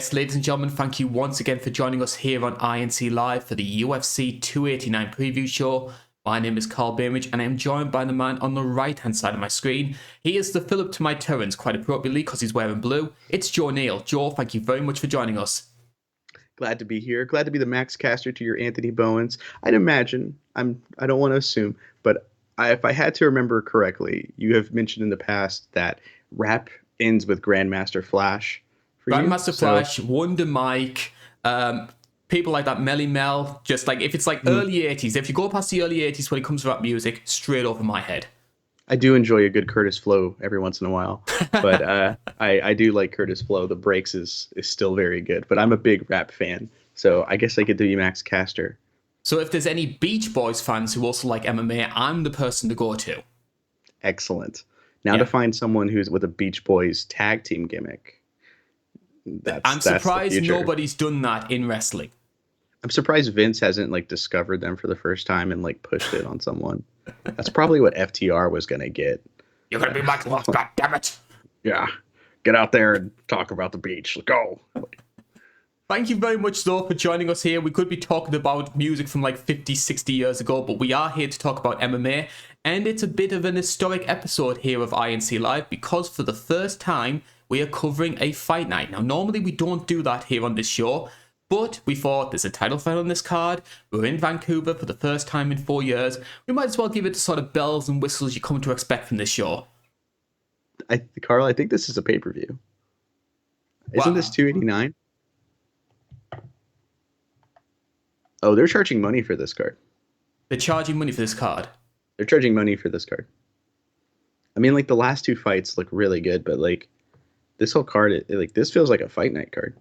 Yes, ladies and gentlemen, thank you once again for joining us here on INC Live for the UFC 289 preview show. My name is Karl Bainbridge, and I am joined by the man on the right-hand side of my screen. He is the Philip to my Terence, quite appropriately, because he's wearing blue. It's Joe Neal. Joe, thank you very much for joining us. Glad to be here. Glad to be the Max Caster to your Anthony Bowens. I'd imagine, I don't want to assume, but if I had to remember correctly, you have mentioned in the past that rap ends with Grandmaster Flash for you. Grandmaster Flash, Wonder Mike, people like that, Melly Mel, just like, if it's like early 80s, if you go past the early 80s when it comes to rap music, straight over my head. I do enjoy a good Curtis Flow every once in a while, but I do like Curtis Flow. The breaks is still very good, but I'm a big rap fan, so I guess I could do you Max Caster. So if there's any Beach Boys fans who also like MMA, I'm the person to go to. Excellent. Now to find someone who's with a Beach Boys tag team gimmick. I'm surprised nobody's done that in wrestling. I'm surprised Vince hasn't like discovered them for the first time and like pushed it on someone. That's probably what FTR was gonna get. You're gonna be my glove, goddammit. Yeah. Get out there and talk about the beach. Go. Thank you very much, though, for joining us here. We could be talking about music from like 50, 60 years ago, but we are here to talk about MMA, and it's a bit of an historic episode here of INC Live because for the first time, we are covering a fight night. Now, normally we don't do that here on this show, but we thought there's a title fight on this card. We're in Vancouver for the first time in 4 years. We might as well give it the sort of bells and whistles you come to expect from this show. Karl, I think this is a pay-per-view. Isn't this 289? Oh, they're charging money for this card. They're charging money for this card? They're charging money for this card. I mean, like, the last two fights look really good, but, like, this whole card, this feels like a fight night card.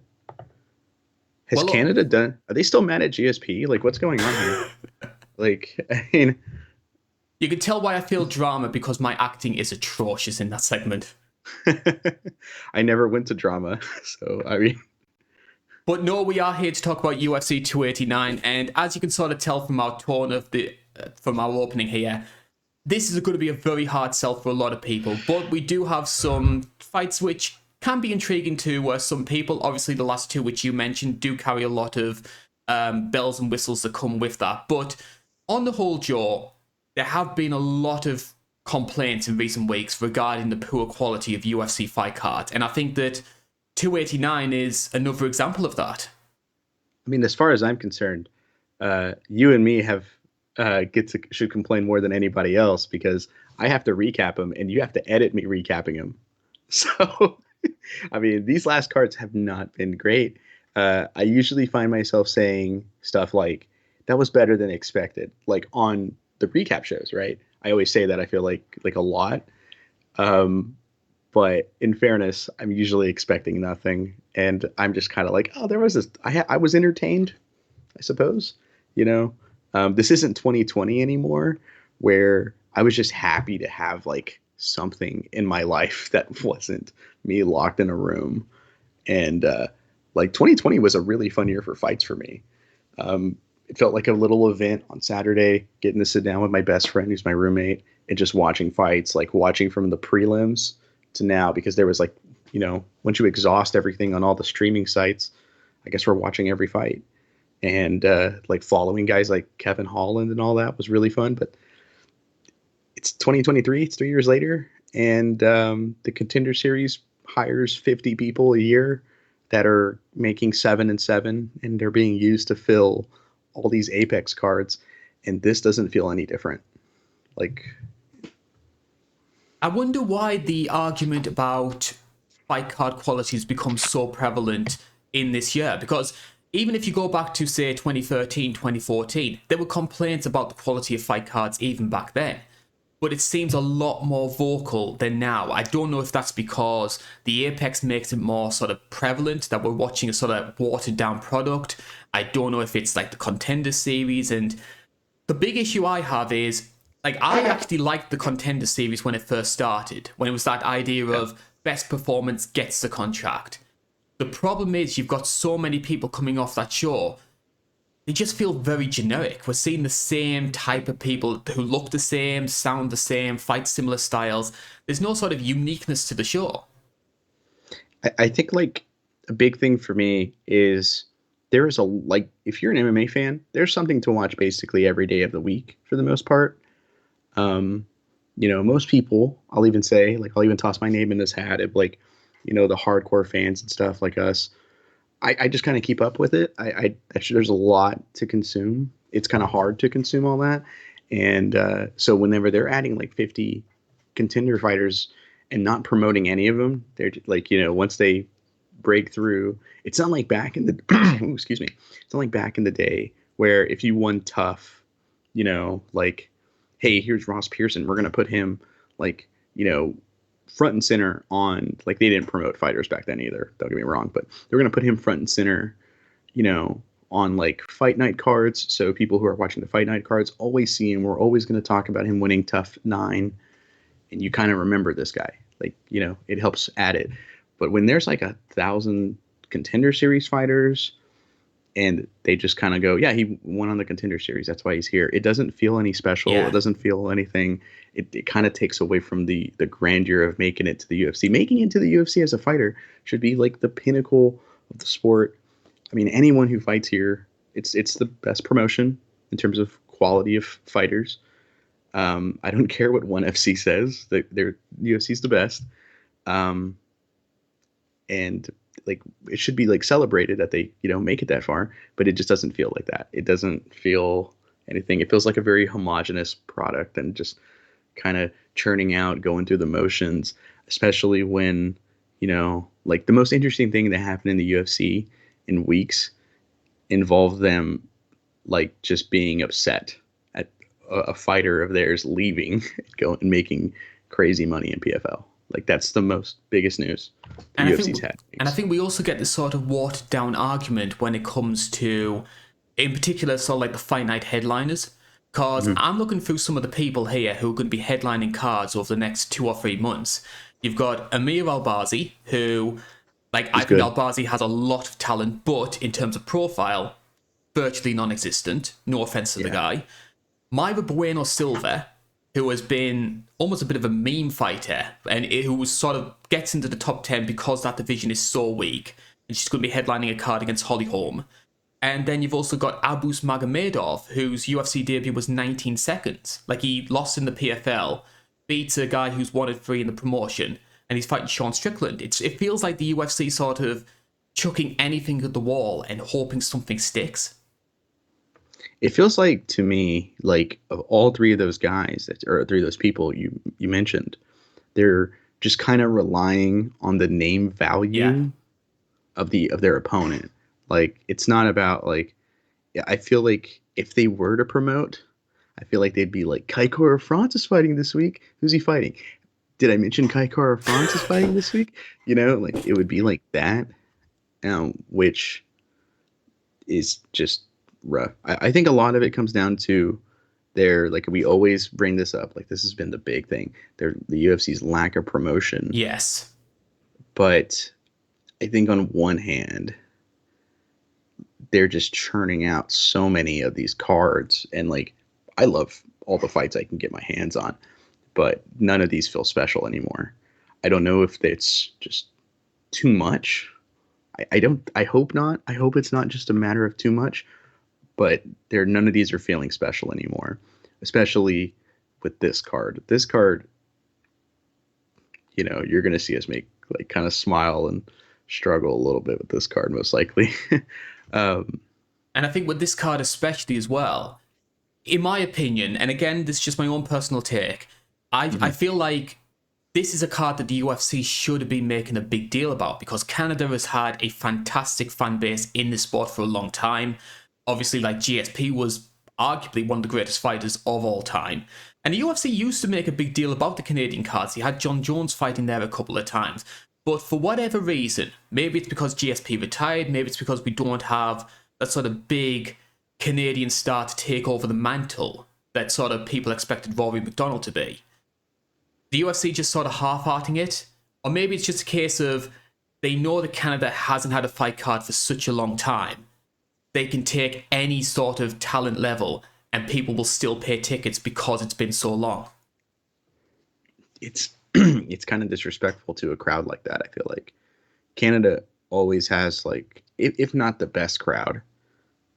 Has Canada done... Are they still mad at GSP? Like, what's going on here? Like, I mean... You can tell why I feel drama because my acting is atrocious in that segment. I never went to drama, so, I mean... But no, we are here to talk about UFC 289, and as you can sort of tell from our tone of from our opening here, this is going to be a very hard sell for a lot of people. But we do have some fights which can be intriguing to some people. Obviously, the last two which you mentioned do carry a lot of bells and whistles that come with that. But on the whole, Joe, there have been a lot of complaints in recent weeks regarding the poor quality of UFC fight cards, and I think that 289 is another example of that. I mean, as far as I'm concerned, you and me have should complain more than anybody else because I have to recap them and you have to edit me recapping them. So, I mean, these last cards have not been great. I usually find myself saying stuff like, that was better than expected, like on the recap shows, right? I always say that, I feel like a lot. But in fairness, I'm usually expecting nothing, and I'm just kind of like, oh, there was this. I was entertained, I suppose. You know, this isn't 2020 anymore, where I was just happy to have like something in my life that wasn't me locked in a room. And like 2020 was a really fun year for fights for me. It felt like a little event on Saturday, getting to sit down with my best friend, who's my roommate, and just watching fights, like watching from the prelims to now, because there was like, you know, once you exhaust everything on all the streaming sites, I guess we're watching every fight. And like following guys like Kevin Holland and all that was really fun. But it's 2023, it's 3 years later, and the Contender Series hires 50 people a year that are making 7 and 7, and they're being used to fill all these Apex cards, and this doesn't feel any different. Like, I wonder why the argument about fight card quality has become so prevalent in this year, because even if you go back to, say, 2013, 2014, there were complaints about the quality of fight cards even back then. But it seems a lot more vocal than now. I don't know if that's because the Apex makes it more sort of prevalent that we're watching a sort of watered down product. I don't know if it's like the Contender Series. And the big issue I have is, like, I actually liked the Contender Series when it first started, when it was that idea of best performance gets the contract. The problem is you've got so many people coming off that show, they just feel very generic. We're seeing the same type of people who look the same, sound the same, fight similar styles. There's no sort of uniqueness to the show. I think, like, a big thing for me is there is a like if you're an MMA fan, there's something to watch basically every day of the week for the most part. Um, most people, I'll even say, like, I'll even toss my name in this hat of like, the hardcore fans and stuff like us. I just kind of keep up with it. Actually, there's a lot to consume. It's kind of hard to consume all that. And so whenever they're adding like 50 contender fighters and not promoting any of them, they're like, once they break through, it's not like back in the, ooh, excuse me. It's not like back in the day where if you won tough, like, hey, here's Ross Pearson. We're going to put him like, front and center on, like, they didn't promote fighters back then either. Don't get me wrong, but they're going to put him front and center, on like fight night cards. So people who are watching the fight night cards always see him. We're always going to talk about him winning tough 9. And you kind of remember this guy, like, it helps add it. But when there's like 1,000 contender series fighters and they just kind of go, yeah, he won on the contender series, that's why he's here. It doesn't feel any special. Yeah. It doesn't feel anything. It kind of takes away from the grandeur of making it to the UFC. Making it to the UFC as a fighter should be like the pinnacle of the sport. I mean, anyone who fights here, it's the best promotion in terms of quality of fighters. I don't care what ONE FC says. Their UFC is the best. And like it should be like celebrated that they make it that far, but it just doesn't feel like that. It doesn't feel anything. It feels like a very homogenous product and just kind of churning out, going through the motions, especially when like the most interesting thing that happened in the UFC in weeks involved them like just being upset at a fighter of theirs leaving going and making crazy money in PFL. Like that's the most biggest news the UFC's had. And I think we also get this sort of watered down argument when it comes to, in particular, sort of like the fight night headliners. Because I'm looking through some of the people here who are going to be headlining cards over the next 2 or 3 months. You've got Amir Albazi, who, like, I think Albazi has a lot of talent, but in terms of profile, virtually non-existent. No offense to the guy. Myra Bueno Silva, who has been almost a bit of a meme fighter and who sort of gets into the top 10 because that division is so weak. And she's going to be headlining a card against Holly Holm. And then you've also got Abus Magomedov, whose UFC debut was 19 seconds. Like, he lost in the PFL, beats a guy who's 1-3 in the promotion, and he's fighting Sean Strickland. It feels like the UFC sort of chucking anything at the wall and hoping something sticks. It feels like to me, like of all 3 of those guys, or 3 of those people you mentioned, they're just kind of relying on the name value of their opponent. Like it's not about like, I feel like if they were to promote, I feel like they'd be like, Kai Kara France is fighting this week. Who's he fighting? Did I mention Kai Kara France is fighting this week? Like it would be like that, which is just rough. I think a lot of it comes down to like we always bring this up, like this has been the big thing. The UFC's lack of promotion. Yes. But I think on one hand, they're just churning out so many of these cards, and like I love all the fights I can get my hands on, but none of these feel special anymore. I don't know if it's just too much. I hope not. I hope it's not just a matter of too much, but none of these are feeling special anymore, especially with this card. This card, you're going to see us make like kind of smile and struggle a little bit with this card, most likely. And I think with this card especially as well, in my opinion, and again, this is just my own personal take, I feel like this is a card that the UFC should have been making a big deal about, because Canada has had a fantastic fan base in this sport for a long time. Obviously, like, GSP was arguably one of the greatest fighters of all time. And the UFC used to make a big deal about the Canadian cards. You had John Jones fighting there a couple of times. But for whatever reason, maybe it's because GSP retired, maybe it's because we don't have that sort of big Canadian star to take over the mantle that sort of people expected Rory McDonald to be. The UFC just sort of half-hearting it. Or maybe it's just a case of they know that Canada hasn't had a fight card for such a long time. They can take any sort of talent level and people will still pay tickets because it's been so long. It's kind of disrespectful to a crowd like that. I feel like Canada always has like, if not the best crowd,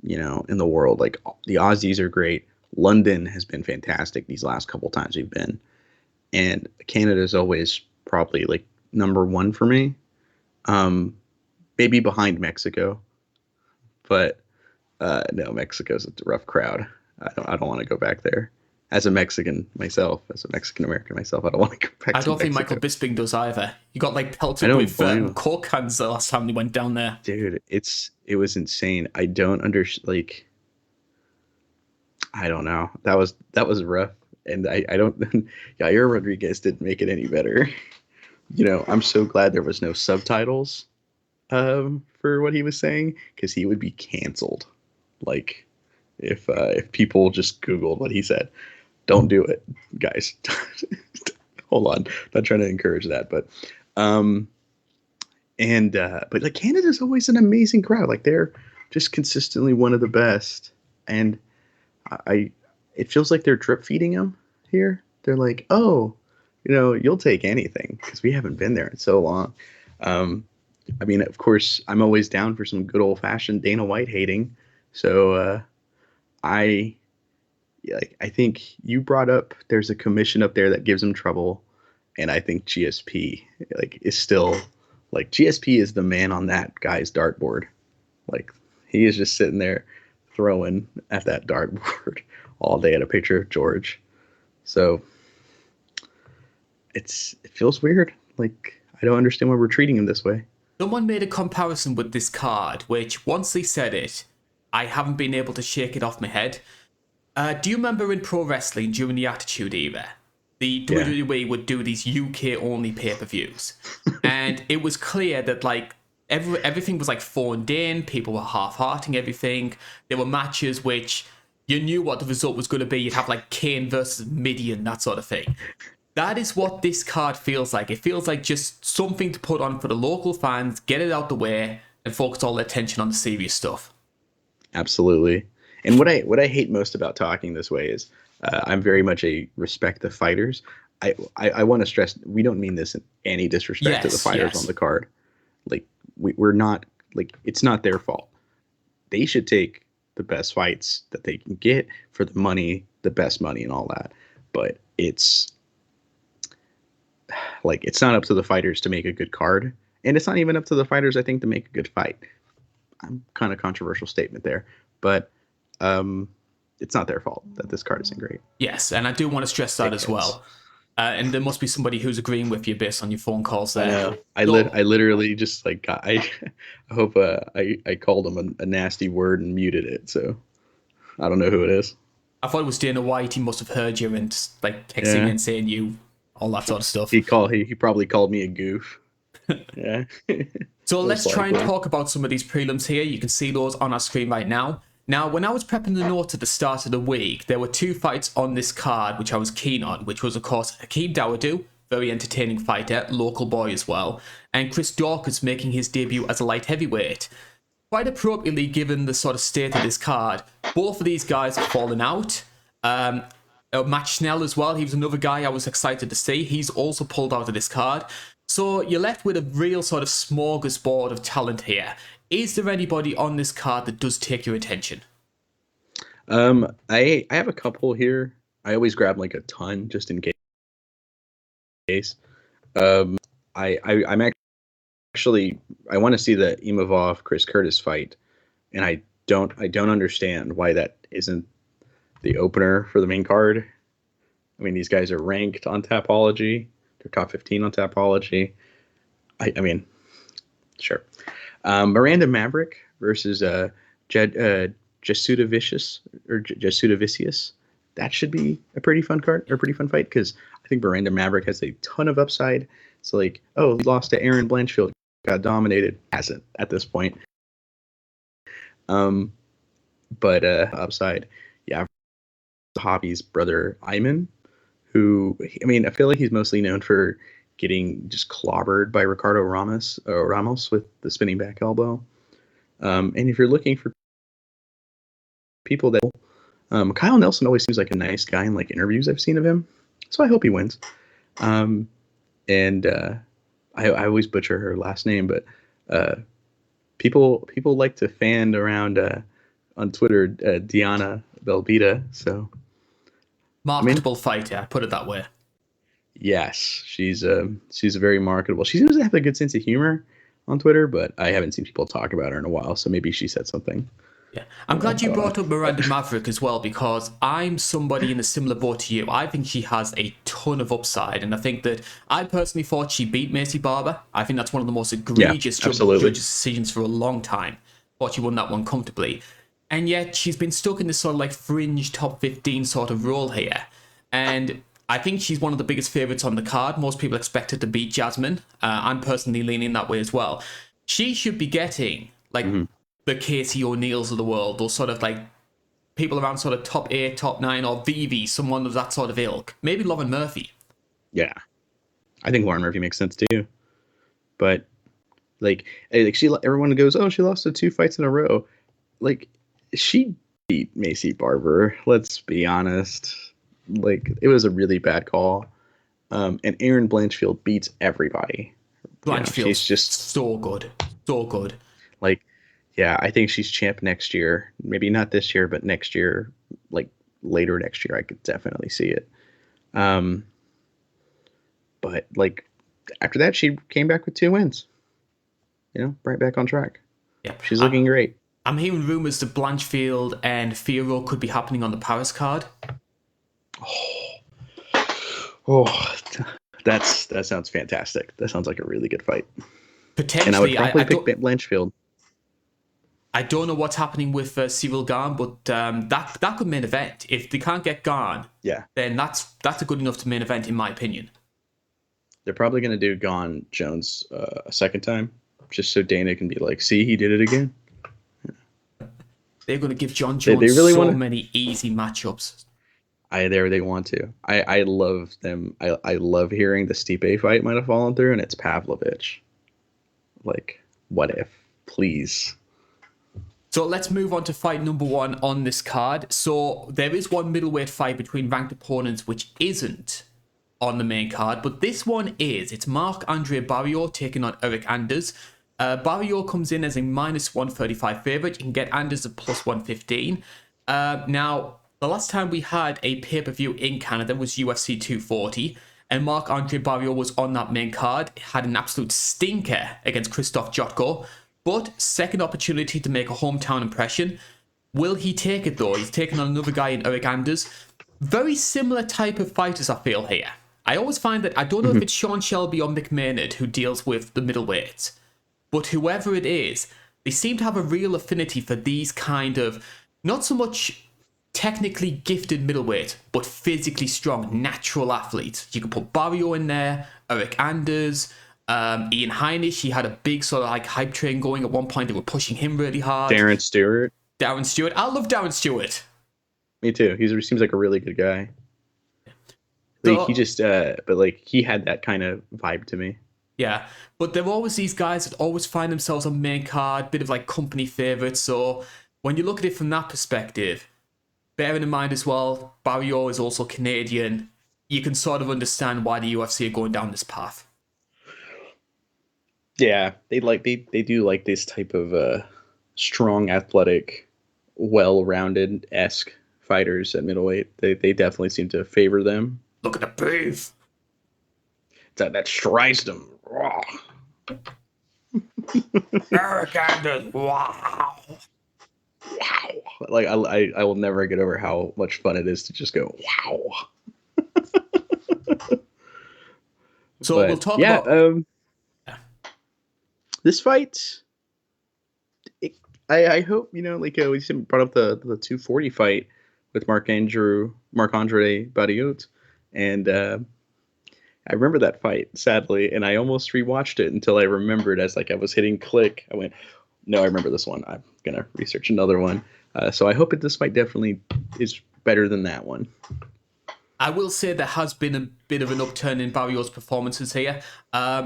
you know, in the world. Like the Aussies are great. London has been fantastic these last couple times we've been, and Canada is always probably like number one for me. Um, Maybe behind Mexico, but no, Mexico's a rough crowd. I don't want to go back there. As a Mexican myself, as a Mexican American myself, I don't want to go back I to don't think Michael Mexico. Bisping does either. He got like I pelted don't with blame him, Coke cans the last time they went down there. dude. It was insane. I don't like, I don't know. That was rough, and I don't. Yair Rodriguez didn't make it any better. You know, I'm so glad there was no subtitles for what he was saying, because he would be canceled. Like if people just Googled what he said. Don't do it, guys. Hold on, not trying to encourage that, but um but like Canada's always an amazing crowd. Like they're just consistently one of the best, and I it feels like they're drip feeding them here. They're like, oh, you know, you'll take anything because we haven't been there in so long. Um, I mean, of course, I'm always down for some good old fashioned Dana White hating. So I like I think you brought up there's a commission up there that gives him trouble, and I think GSP like is still like GSP is the man on that guy's dartboard. Like he is just sitting there throwing at that dartboard all day at a picture of George. So it feels weird. Like I don't understand why we're treating him this way. Someone made a comparison with this card, which once they said it, I haven't been able to shake it off my head. Do you remember in pro wrestling during the Attitude Era, the Yeah. WWE would do these UK only pay per views, and it was clear that like everything was like phoned in. People were half hearting everything. There were matches which you knew what the result was going to be. You'd have like Kane versus Midian, that sort of thing. That is what this card feels like. It feels like just something to put on for the local fans, get it out the way, and focus all their attention on the serious stuff. Absolutely. And what I hate most about talking this way is I'm very much a respect the fighters. I want to stress we don't mean this in any disrespect to the fighters on the card. Like we're not like it's not their fault. They should take the best fights that they can get for the money, the best money, and all that. But it's like it's not up to the fighters to make a good card, and it's not even up to the fighters, I think, to make a good fight. I'm kind of controversial statement there, but it's not their fault that this card isn't great. Yes, and I do want to stress that as well. And there must be somebody who's agreeing with you based on your phone calls there. I know. I literally just like I hope I called him a nasty word and muted it. So I don't know who it is. I thought it was Dana White. He must have heard you and like texting and saying you all that sort of stuff. He probably called me a goof. Yeah. So let's try and talk about some of these prelims here. You can see those on our screen right now. Now, when I was prepping the notes at the start of the week, there were two fights on this card which I was keen on, which was, of course, Hakeem Dawodu, very entertaining fighter, local boy as well, and Chris Dawkins making his debut as a light heavyweight. Quite appropriately, given the sort of state of this card, both of these guys have fallen out. Matt Schnell as well, he was another guy I was excited to see. He's also pulled out of this card. So you're left with a real sort of smorgasbord of talent here. Is there anybody on this card that does take your attention? I have a couple here. I always grab like a ton just in case. I'm actually I want to see the Imavov Chris Curtis fight, and I don't understand why that isn't the opener for the main card. I mean, these guys are ranked on Tapology. They're top 15 on Tapology. I mean, sure. Miranda Maverick versus Jesuda Vicious or Jesuda Vicious. That should be a pretty fun card or pretty fun fight, because I think Miranda Maverick has a ton of upside. So like, oh, he lost to Aaron Blanchfield, got dominated, hasn't at this point. But upside, yeah, Hobby's brother Iman, who, I mean, I feel like he's mostly known for getting just clobbered by Ricardo Ramos with the spinning back elbow. And if you're looking for people that, Kyle Nelson always seems like a nice guy in like interviews I've seen of him, so I hope he wins. I always butcher her last name, but people like to fan around on Twitter, Diana Belbita. So I mean, Marketable fighter, put it that way. yes, she's very marketable. She seems to have a good sense of humor on Twitter, but I haven't seen people talk about her in a while. So maybe she said something. Yeah, I'm glad you Hold on. brought up Miranda Maverick as well, because I'm somebody in a similar boat to you. I think she has a ton of upside, and I think that I personally thought she beat Macy Barber. I think that's one of the most Yeah, egregious absolutely. judges' decisions for a long time. Thought she won that one comfortably, and yet she's been stuck in this sort of like fringe top 15 sort of role here, and I think she's one of the biggest favourites on the card. Most people expect her to beat Jasmine. I'm personally leaning that way as well. She should be getting like the Casey O'Neills of the world, those sort of like people around sort of top 8, top 9, or Vivi, someone of that sort of ilk. Maybe Lauren Murphy. Yeah, I think Lauren Murphy makes sense too. But like everyone goes, oh, she lost the 2 fights in a row. Like, she beat Macy Barber. Let's be honest. Like, it was a really bad call. And Erin Blanchfield beats everybody. Blanchfield's She's just so good. So good. like, yeah, I think she's champ next year. Maybe not this year, but next year, like later next year, I could definitely see it. But like after that, she came back with 2 wins. Right back on track. Yeah. She's looking great. I'm hearing rumours that Blanchfield and Firo could be happening on the Paris card. Oh, that sounds fantastic. That sounds like a really good fight. Potentially, And I would probably I pick Blanchfield. I don't know what's happening with Cyril Gane, but that could main event. If they can't get Gane, Yeah, then that's a good enough to main event, in my opinion. they're probably going to do Gone Jones a second time, just so Dana can be like, see, he did it again. They're going to give John Jones They really so wanna... many easy matchups. They want to. I love them. I love hearing the Stipe fight might have fallen through, and it's Pavlovich. Like, what if? Please. So let's move on to fight number 1 on this card. So there is one middleweight fight between ranked opponents which isn't on the main card, but this one is. It's Marc-Andre Barriault taking on Eric Anders. Barriault comes in as a -135 favourite. You can get Anders at +115. Now, the last time we had a pay-per-view in Canada was UFC 240, and Marc-Andre Barriault was on that main card. Had an absolute stinker against Krzysztof Jotko, but second opportunity to make a hometown impression. Will he take it though? He's taking on another guy in Eric Anders. Very similar type of fighters, I feel, here. I always find that, I don't know if it's Sean Shelby or Mick Maynard who deals with the middleweights, but whoever it is, they seem to have a real affinity for these kind of, not so much technically gifted middleweight, but physically strong, natural athletes. You could put Barriault in there, Eric Anders, Ian Heinisch. He had a big sort of like hype train going at one point. They were pushing him really hard. Darren Stewart. I love Darren Stewart. Me too. He seems like a really good guy. Like, he just, but like he had that kind of vibe to me. Yeah, but there are always these guys that always find themselves on main card, bit of like company favourites. So when you look at it from that perspective, bearing in mind as well, Barriault is also Canadian, you can sort of understand why the UFC are going down this path. Yeah, they do like this type of strong, athletic, well-rounded-esque fighters at middleweight. They definitely seem to favor them. Look at the proof. That Streisand. Eric Anders, wow. Wow. Like, I will never get over how much fun it is to just go, wow. So we'll talk about... This fight, I hope, we brought up the 240 fight with Marc-Andre Barriault, and I remember that fight, sadly, and I almost rewatched it until I remembered as I was hitting click. I went, no, I remember this one. I'm going to research another one. So I hope this fight definitely is better than that one. I will say there has been a bit of an upturn in Barriault's performances here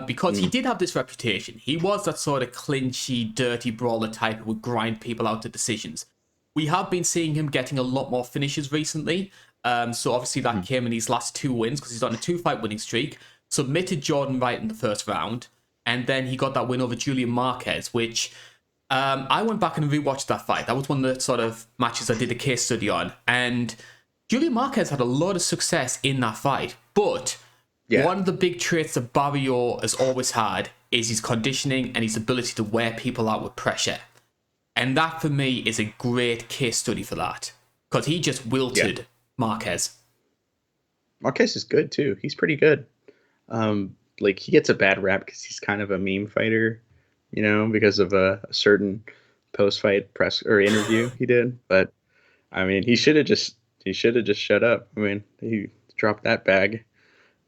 because he did have this reputation. He was that sort of clinchy, dirty brawler type who would grind people out to decisions. We have been seeing him getting a lot more finishes recently. So obviously that came in his last 2 wins because he's on a 2-fight winning streak. Submitted Jordan Wright in the first round. And then he got that win over Julian Marquez, which I went back and rewatched that fight. That was one of the sort of matches I did a case study on. And Julian Marquez had a lot of success in that fight. But Yeah. one of the big traits that Barrio has always had is his conditioning and his ability to wear people out with pressure. And that, for me, is a great case study for that. Because he just wilted Marquez. Marquez is good too. He's pretty good. Like he gets a bad rap because he's kind of a meme fighter, because of a certain post-fight press or interview he did. But I mean, he should have just shut up. I mean, he dropped that bag.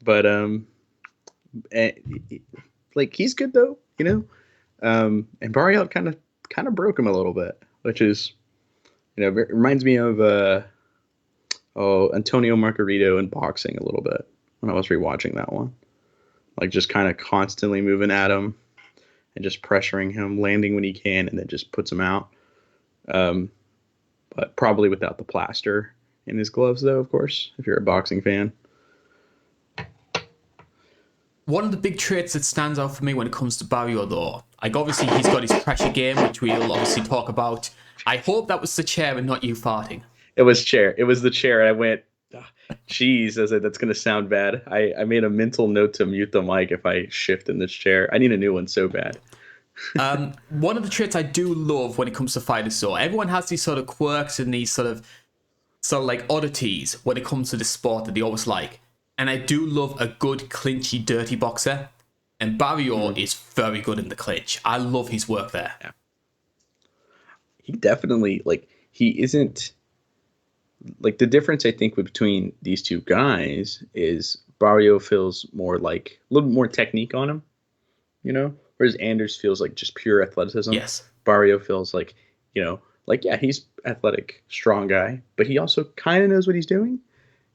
But eh, like he's good though, And Barrial kind of broke him a little bit, which is, it reminds me of Antonio Margarito in boxing a little bit when I was rewatching that one. Like just kind of constantly moving at him and just pressuring him, landing when he can, and then just puts him out. But probably without the plaster in his gloves, though, of course, if you're a boxing fan. One of the big traits that stands out for me when it comes to Barrio, though, like obviously he's got his pressure game, which we'll obviously talk about. I hope that was the chair and not you farting. It was chair. It was the chair. I went, geez, I said, that's going to sound bad. I made a mental note to mute the mic if I shift in this chair. I need a new one so bad. One of the traits I do love when it comes to fighters, so everyone has these sort of quirks and these sort of like oddities when it comes to this sport that they always like. And I do love a good clinchy, dirty boxer. And Barrio is very good in the clinch. I love his work there. Yeah. He definitely, he isn't, the difference I think between these two guys is Barrio feels more like a little more technique on him, whereas Anders feels like just pure athleticism. Yes. Barrio feels like, he's athletic, strong guy, but he also kind of knows what he's doing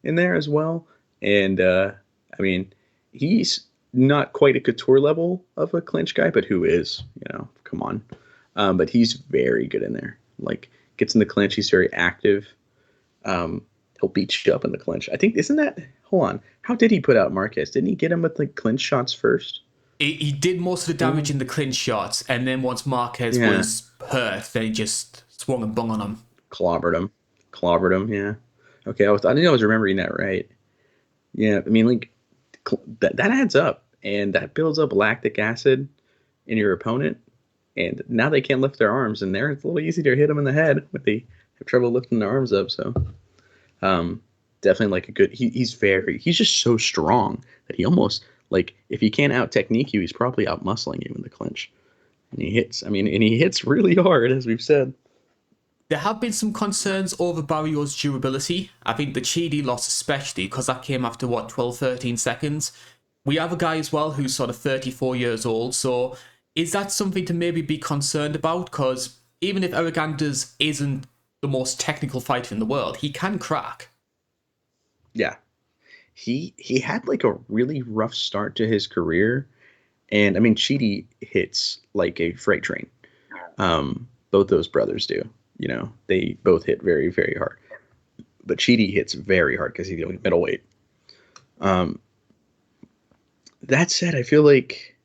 in there as well. And, I mean, he's not quite a couture level of a clinch guy, but who is, come on. But he's very good in there. Gets in the clinch. He's very active. He'll beat you up in the clinch. I think, hold on. How did he put out Marquez? Didn't he get him with clinch shots first? He did most of the damage in the clinch shots. And then once Marquez was hurt, they just swung and bung on him. Clobbered him. Yeah. Okay. I think I was remembering that right. Yeah. I mean, that adds up, and that builds up lactic acid in your opponent. And now they can't lift their arms, and it's a little easy to hit them in the head when they have trouble lifting their arms up. So, definitely a good. He's just so strong that he almost if he can't out technique you, he's probably out muscling you in the clinch. And he hits really hard, as we've said. There have been some concerns over Barrio's durability. I think the Chidi loss especially, because that came after 12, 13 seconds. We have a guy as well who's sort of 34 years old, so is that something to maybe be concerned about? Because even if Eric Anders isn't the most technical fighter in the world, he can crack. Yeah. He had a really rough start to his career. And I mean, Chidi hits like a freight train. Both those brothers do. They both hit very, very hard. But Chidi hits very hard because he's middleweight. That said, I feel like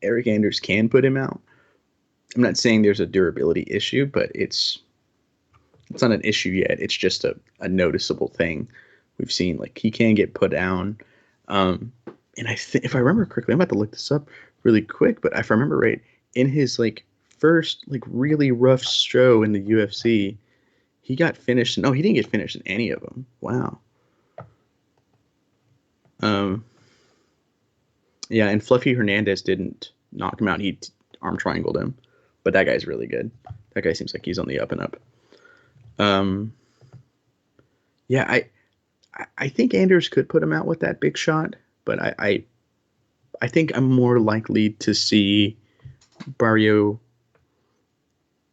Eric Anders can put him out. I'm not saying there's a durability issue, but it's not an issue yet. It's just a noticeable thing we've seen. He can get put down. And I think, if I remember correctly, I'm about to look this up really quick, but if I remember right, in his first really rough show in the UFC, he got finished. No, he didn't get finished in any of them. Wow. Yeah, and Fluffy Hernandez didn't knock him out. He arm triangled him, but that guy's really good. That guy seems like he's on the up and up. Yeah, I think Anders could put him out with that big shot, but I think I'm more likely to see Barrio,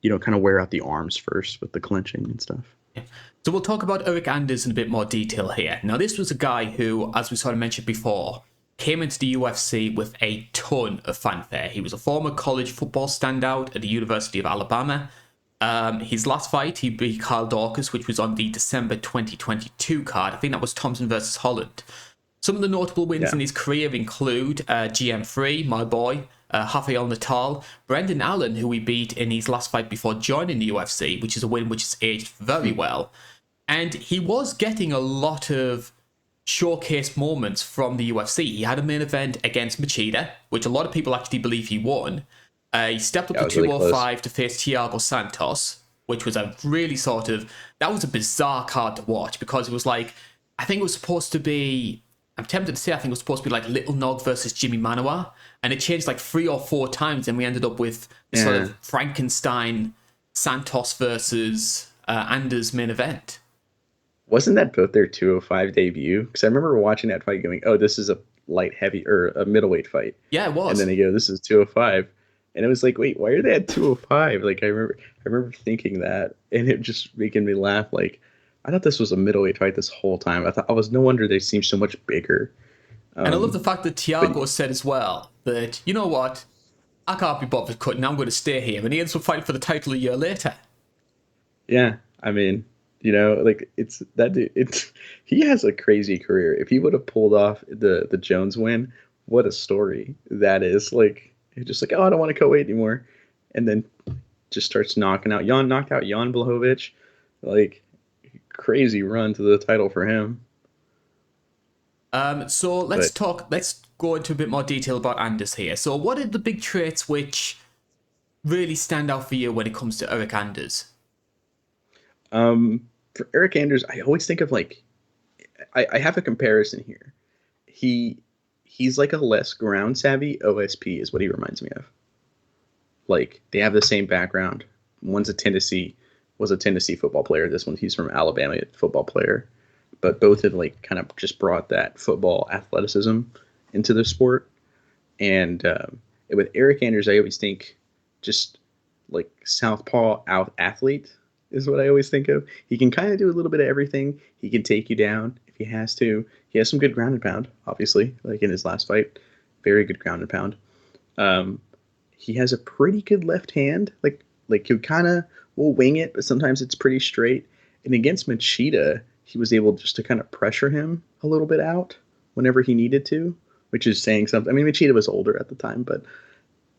kind of wear out the arms first with the clinching and stuff. Yeah. So we'll talk about Eric Anders in a bit more detail here. Now, this was a guy who, as we sort of mentioned before, came into the UFC with a ton of fanfare. He was a former college football standout at the University of Alabama. His last fight, he beat Karl Dorcas, which was on the December 2022 card. I think that was Thompson versus Holland. Some of the notable wins in his career include GM3, my boy, Rafael Natal, Brendan Allen, who he beat in his last fight before joining the UFC, which is a win which has aged very well. And he was getting a lot of showcase moments from the UFC. He had a main event against Machida, which a lot of people actually believe he won. He stepped up to was really 205 to face Thiago Santos, which was a really that was a bizarre card to watch because it was like, I think it was supposed to be, I'm tempted to say, I think it was supposed to be like Little Nog versus Jimmy Manoa, and it changed like 3 or 4 times, and we ended up with sort of Frankenstein Santos versus Anders main event. Wasn't that both their 205 debut? Because I remember watching that fight going, oh, this is a light heavy or a middleweight fight. Yeah, it was. And then they go, this is 205. And it was like, wait, why are they at 205? Like I remember thinking that, and it just making me laugh. Like I thought this was a middleweight fight this whole time. I was no wonder they seemed so much bigger. And I love the fact that Thiago said as well that, you know what, I can't be bothered cutting, I'm going to stay here. And he ends up fighting for the title a year later. Yeah, I mean, you know, like it's that dude. He has a crazy career. If he would have pulled off the Jones win, what a story that is. Like he's just like, oh, I don't want to co-weight anymore, and then just starts knocked out Jan Blachowicz. Like crazy run to the title for him. So let's go into a bit more detail about Anders here. So what are the big traits which really stand out for you when it comes to Eric Anders? For Eric Anders, I always think of like, I have a comparison here. He's like a less ground savvy OSP is what he reminds me of. Like they have the same background. One's was a Tennessee football player. This one, he's from Alabama, football player. But both have like kind of just brought that football athleticism into the sport. And with Eric Anders, I always think just like southpaw out athlete is what I always think of. He can kind of do a little bit of everything. He can take you down if he has to. He has some good ground and pound, obviously, like in his last fight. Very good ground and pound. He has a pretty good left hand. Like he kind of will wing it, but sometimes it's pretty straight. And against Machida, he was able just to kind of pressure him a little bit out whenever he needed to, which is saying something. I mean, Machida was older at the time, but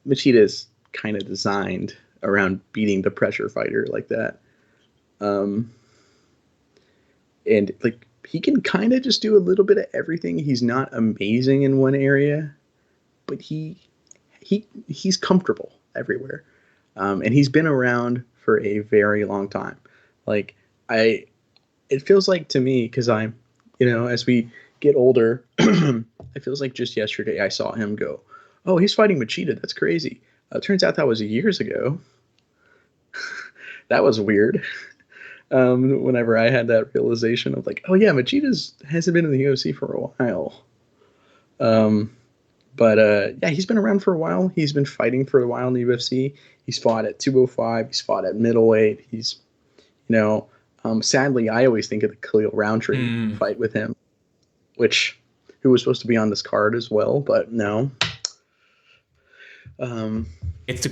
Machida is kind of designed around beating the pressure fighter like that. And like he can kind of just do a little bit of everything. He's not amazing in one area, but he's comfortable everywhere. And he's been around for a very long time. Like it feels like to me, because I'm, you know, as we get older, it feels like just yesterday I saw him go, oh, he's fighting Machida. That's crazy. Turns out that was years ago. That was weird. Whenever I had that realization of like, oh yeah, Machida hasn't been in the UFC for a while. But yeah, he's been around for a while. He's been fighting for a while in the UFC. He's fought at 205. He's fought at middleweight. He's, you know, sadly, I always think of the Khalil Roundtree fight with him, who was supposed to be on this card as well, but no. It's a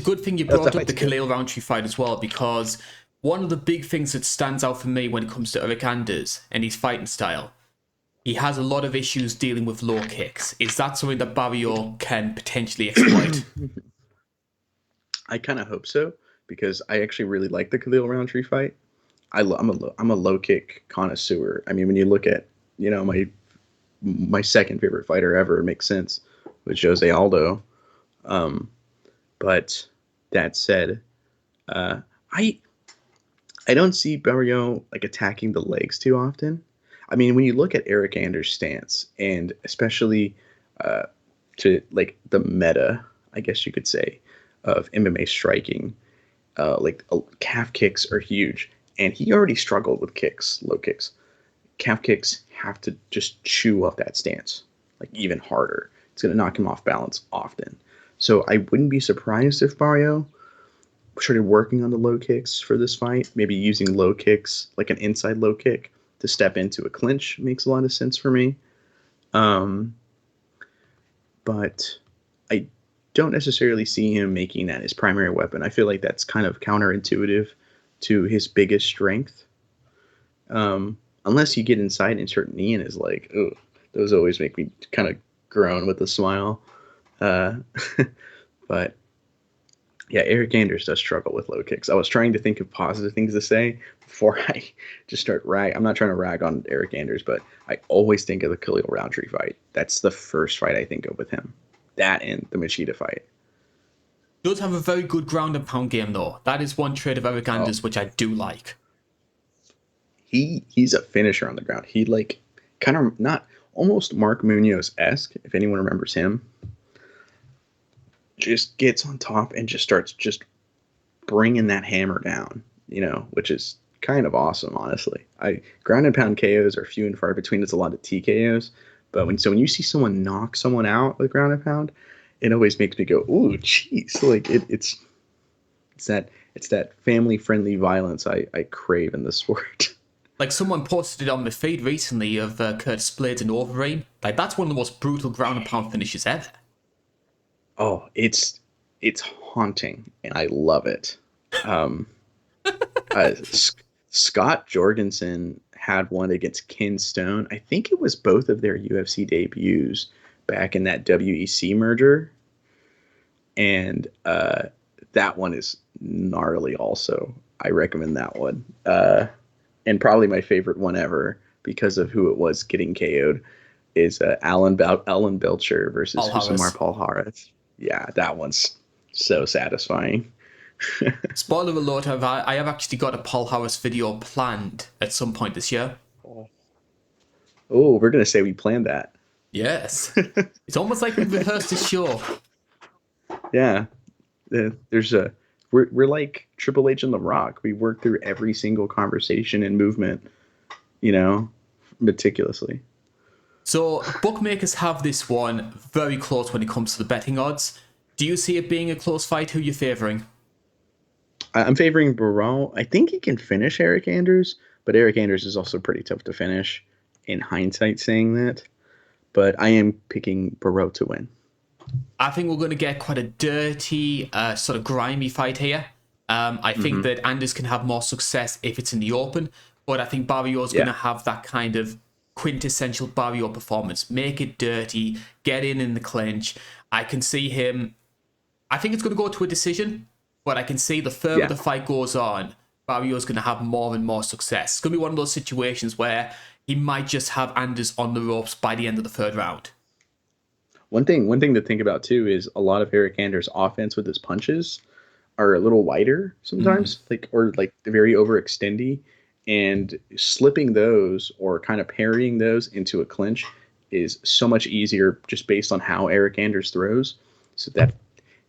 good thing you brought up the Khalil Roundtree fight as well, because one of the big things that stands out for me when it comes to Eric Anders and his fighting style, he has a lot of issues dealing with low kicks. Is that something that Barrio can potentially exploit? I kind of hope so, because I actually really like the Khalil Roundtree fight. I'm a low kick connoisseur. I mean, when you look at, you know, my second favorite fighter ever, it makes sense, with Jose Aldo. But that said, I don't see Barrio like attacking the legs too often. I mean, when you look at Eric Anders' stance, and especially to like the meta, I guess you could say, of MMA striking, calf kicks are huge, and he already struggled with kicks, low kicks. Calf kicks have to just chew up that stance, like even harder. It's going to knock him off balance often. So I wouldn't be surprised if Barrio started working on the low kicks for this fight, maybe using low kicks, like an inside low kick, to step into a clinch. Makes a lot of sense for me. But I don't necessarily see him making that his primary weapon. I feel like that's kind of counterintuitive to his biggest strength. Unless you get inside and insert knee in his leg. Ugh, those always make me kind of groan with a smile. Uh, but yeah, Eric Anders does struggle with low kicks. I was trying to think of positive things to say before I just start rag. I'm not trying to rag on Eric Anders, but I always think of the Khalil Roundtree fight. That's the first fight I think of with him. That and the Machida fight. Does have a very good ground and pound game though. That is one trait of Eric Oh, Anders which I do like. he's a finisher on the ground. He like kind of not almost Mark Munoz esque, if anyone remembers him. Just gets on top and just starts just bringing that hammer down, which is kind of awesome, honestly. I ground and pound KOs are few and far between. It's a lot of TKOs, but when you see someone knock someone out with ground and pound, it always makes me go, "Ooh, jeez!" Like it's that family friendly violence I crave in the sport. Like someone posted it on my feed recently of Curtis Blades and Overeem. Like that's one of the most brutal ground and pound finishes ever. Oh, it's haunting, and I love it. Um, Scott Jorgensen had one against Ken Stone. I think it was both of their UFC debuts back in that WEC merger, and that one is gnarly. Also, I recommend that one, and probably my favorite one ever because of who it was getting KO'd is Alan Belcher versus Paul Husamar Harris. Paul Harris. Yeah, that one's so satisfying. Spoiler alert, I have actually got a Paul Harris video planned at some point this year. Oh, we're gonna say we planned that. Yes. It's almost like we've rehearsed a show. Yeah, there's a we're like Triple H and The Rock. We work through every single conversation and movement, you know, meticulously. So bookmakers have this one very close when it comes to the betting odds. Do you see it being a close fight? Who are you favouring? I'm favoring Barral. I think he can finish Eric Anders, but Eric Anders is also pretty tough to finish. In hindsight, saying that, but I am picking Barreau to win. I think we're going to get quite a dirty, sort of grimy fight here. I think that Anders can have more success if it's in the open, but I think Barrio's going to Yeah. have that kind of quintessential Barrio performance. Make it dirty, get in the clinch. I can see him. I think it's going to go to a decision, but I can see the further Yeah. the fight goes on, Barrio's going to have more and more success. It's going to be one of those situations where he might just have Anders on the ropes by the end of the third round. One thing to think about too is a lot of Eric Anders' offense with his punches are a little wider sometimes, like very overextendy, and slipping those or kind of parrying those into a clinch is so much easier just based on how Eric Anders throws. So that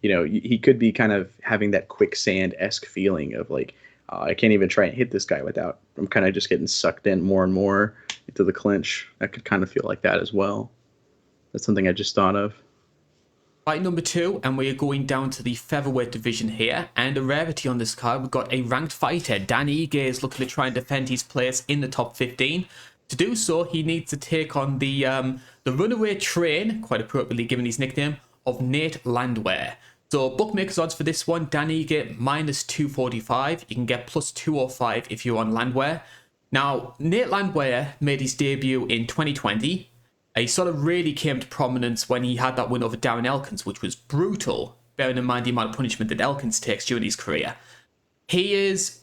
he could be kind of having that quicksand esque feeling of like I can't even try and hit this guy without I'm kind of just getting sucked in more and more into the clinch. That could kind of feel like that as well. That's something I just thought of. Fight number 2, and we are going down to the featherweight division here. And a rarity on this card, we've got a ranked fighter. Dan Ige is looking to try and defend his place in the top 15. To do so, he needs to take on the runaway train, quite appropriately given his nickname, of Nate Landwehr. So bookmakers odds for this one, Dan Ige minus 245. You can get plus 205 if you're on Landwehr. Now, Nate Landwehr made his debut in 2020. He sort of really came to prominence when he had that win over Darren Elkins, which was brutal, bearing in mind the amount of punishment that Elkins takes during his career. He's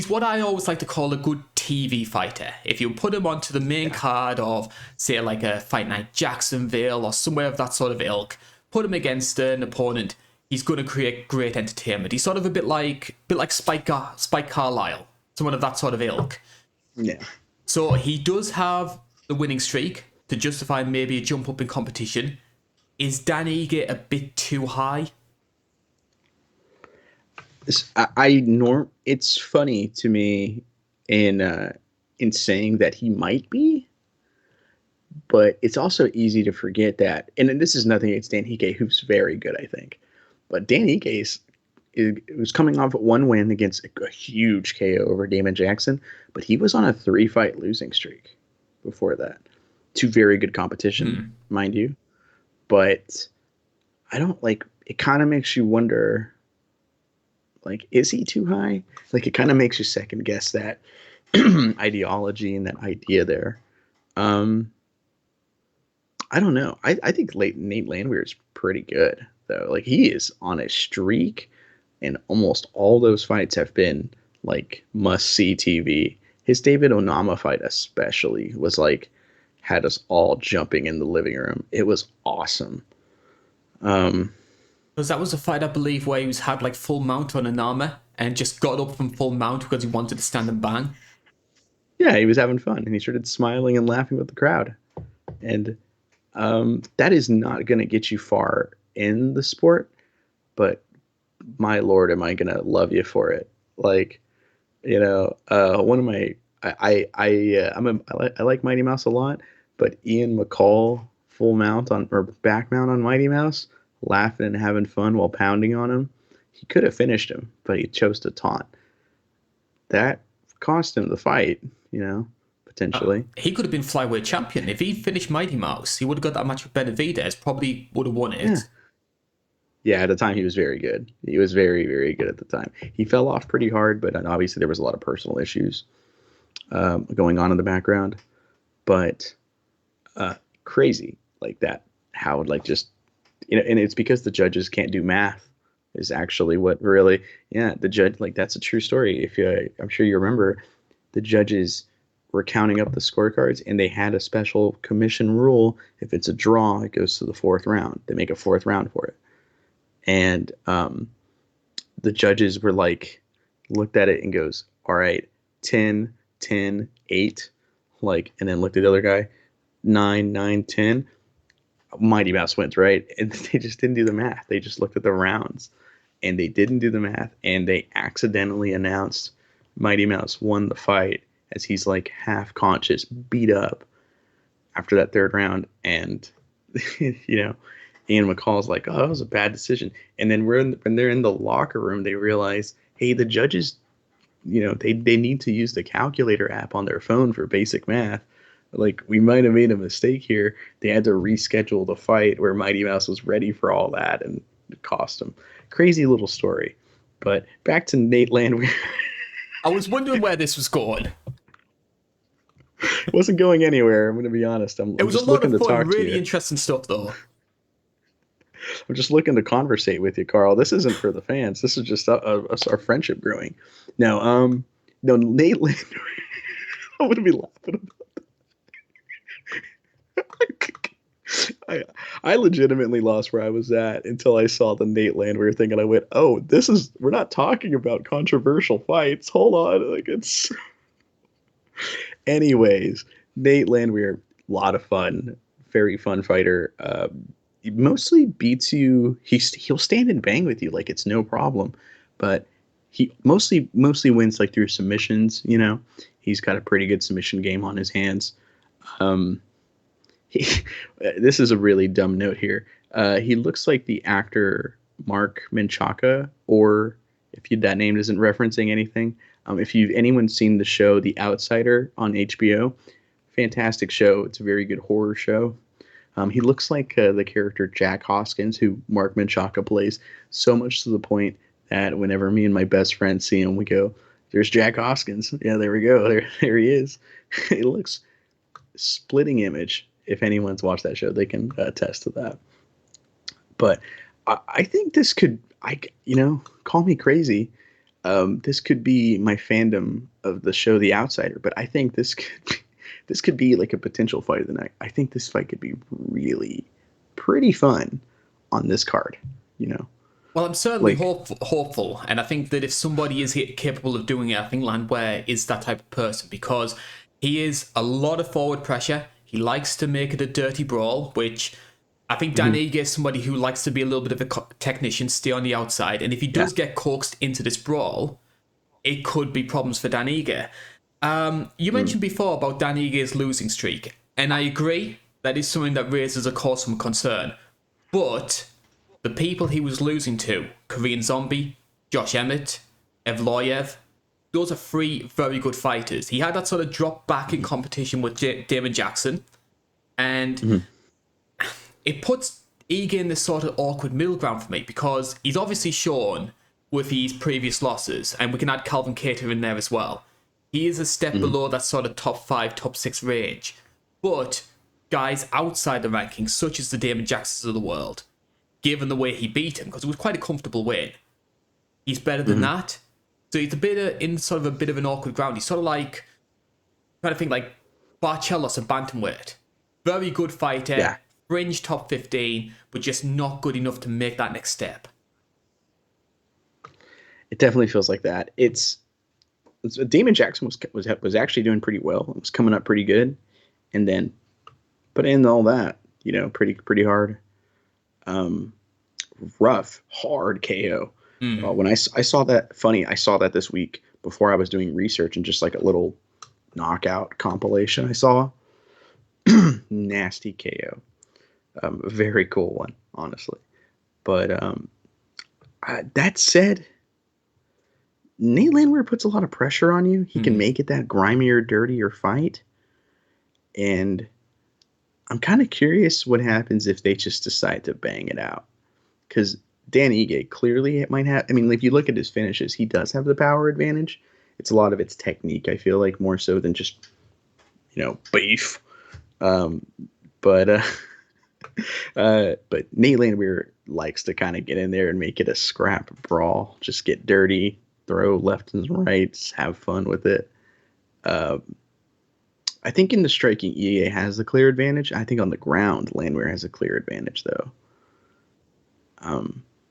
what I always like to call a good TV fighter. If you put him onto the main card of, say, like a Fight Night Jacksonville or somewhere of that sort of ilk, put him against an opponent, he's going to create great entertainment. He's sort of a bit like Spike Carlisle, someone of that sort of ilk. Yeah. So he does have the winning streak to justify maybe a jump up in competition. Is Dan Ige a bit too high? It's funny to me in saying that he might be, but it's also easy to forget that. And this is nothing against Dan Ige, who's very good, I think. But Dan Ige was coming off one win against a huge KO over Damon Jackson, but he was on a 3-fight losing streak before that. 2 very good competition, mind you. But I don't it kind of makes you wonder, like, is he too high? Like, it kind of makes you second guess that ideology and that idea there. I don't know. I think Nate Landwehr is pretty good though. Like he is on a streak, and almost all those fights have been like must see TV. His David Onama fight especially was like had us all jumping in the living room. It was awesome. Um, Because that was a fight, I believe, where he was had like full mount on an armor and just got up from full mount because he wanted to stand and bang. yeah, he was having fun, and he started smiling and laughing with the crowd. And that is not going to get you far in the sport, but my lord, am I going to love you for it? Like, one of my I like Mighty Mouse a lot, but Ian McCall full mount on or back mount on Mighty Mouse, laughing and having fun while pounding on him. He could have finished him, but he chose to taunt. That cost him the fight, potentially. He could have been flyweight champion. If he finished Mighty Mouse, he would have got that match with Benavidez, probably would have won it. Yeah. Yeah, at the time he was very good. He was very, very good at the time. He fell off pretty hard, but obviously there was a lot of personal issues going on in the background. But crazy like that. How like just and it's because the judges can't do math is actually what really the judge like that's a true story. If you, I'm sure you remember, the judges were counting up the scorecards and they had a special commission rule. If it's a draw, it goes to the fourth round. They make a fourth round for it. And the judges were like, looked at it and goes, all right, 10, 10, 8, like, and then looked at the other guy, 9, 9, 10. Mighty Mouse wins, right? And they just didn't do the math. They just looked at the rounds and they didn't do the math. And they accidentally announced Mighty Mouse won the fight as he's like half conscious, beat up after that third round. And, Ian McCall's like, oh, that was a bad decision. And then when they're in the locker room, they realize, hey, the judges, they need to use the calculator app on their phone for basic math. Like, we might have made a mistake here. They had to reschedule the fight where Mighty Mouse was ready for all that, and it cost him. Crazy little story. But back to Nate Landwehr. I was wondering where this was going. It wasn't going anywhere. I'm going to be honest. It was just a lot looking of to fun, talk to really you. interesting stuff, though. I'm just looking to conversate with you, Karl. This isn't for the fans. This is just our friendship growing. No, Nate Landwehr. I'm going to be laughing about that. I legitimately lost where I was at until I saw the Nate Landwehr thing, and I went, "Oh, we're not talking about controversial fights. Hold on, like it's." Anyways, Nate Landwehr, a lot of fun, very fun fighter. He mostly beats you. He'll stand and bang with you like it's no problem, but he mostly wins like through submissions. He's got a pretty good submission game on his hands. This is a really dumb note here. He looks like the actor Mark Menchaca, or that name isn't referencing anything. If anyone's seen the show The Outsider on HBO, fantastic show. It's a very good horror show. He looks like the character Jack Hoskins, who Mark Menchaca plays, so much to the point that whenever me and my best friend see him, we go, "There's Jack Hoskins." Yeah, there we go. There he is. It looks splitting image. If anyone's watched that show, they can attest to that. But I think this could, call me crazy. This could be my fandom of the show The Outsider, but I think this could be like a potential fight of the night. I think this fight could be really pretty fun on this card, Well, I'm certainly hopeful, and I think that if somebody is capable of doing it, I think Landwehr is that type of person, because he is a lot of forward pressure. He likes to make it a dirty brawl, which I think Dan Ige is somebody who likes to be a little bit of a technician, stay on the outside, and if he does get coaxed into this brawl, it could be problems for Dan Ige. You mentioned before about Dan Ige's losing streak, and I agree that is something that raises a cause for concern. But the people he was losing to, Korean Zombie, Josh Emmett, Evloyev, those are three very good fighters. He had that sort of drop back in competition with Damon Jackson, and it puts Ige in this sort of awkward middle ground for me, because he's obviously shown with his previous losses, and we can add Calvin Cater in there as well. He is a step below that sort of top 5, top 6 range. But guys outside the rankings, such as the Damon Jacksons of the world, given the way he beat him, because it was quite a comfortable win. He's better than that. So he's in sort of a bit of an awkward ground. He's sort of like, trying to think like Barcelos at bantamweight. Very good fighter, Yeah. fringe top 15, but just not good enough to make that next step. It definitely feels like that. It's Damon Jackson was actually doing pretty well. It was coming up pretty good, and then put in all that, pretty hard, rough, hard KO. When I saw that, I saw that this week before I was doing research and just like a little knockout compilation I saw. Nasty KO. A very cool one, honestly. But that said, Nate Landwehr puts a lot of pressure on you. He can make it that grimier, dirtier fight. And I'm kind of curious what happens if they just decide to bang it out. Because Dan Ige clearly it might have. I mean, if you look at his finishes, he does have the power advantage. It's a lot of its technique, I feel like, more so than just, beef. But Nate Landwehr likes to kind of get in there and make it a scrap brawl. Just get dirty, throw left and right, have fun with it. I think in the striking, Ige has the clear advantage. I think on the ground, Landwehr has a clear advantage, though.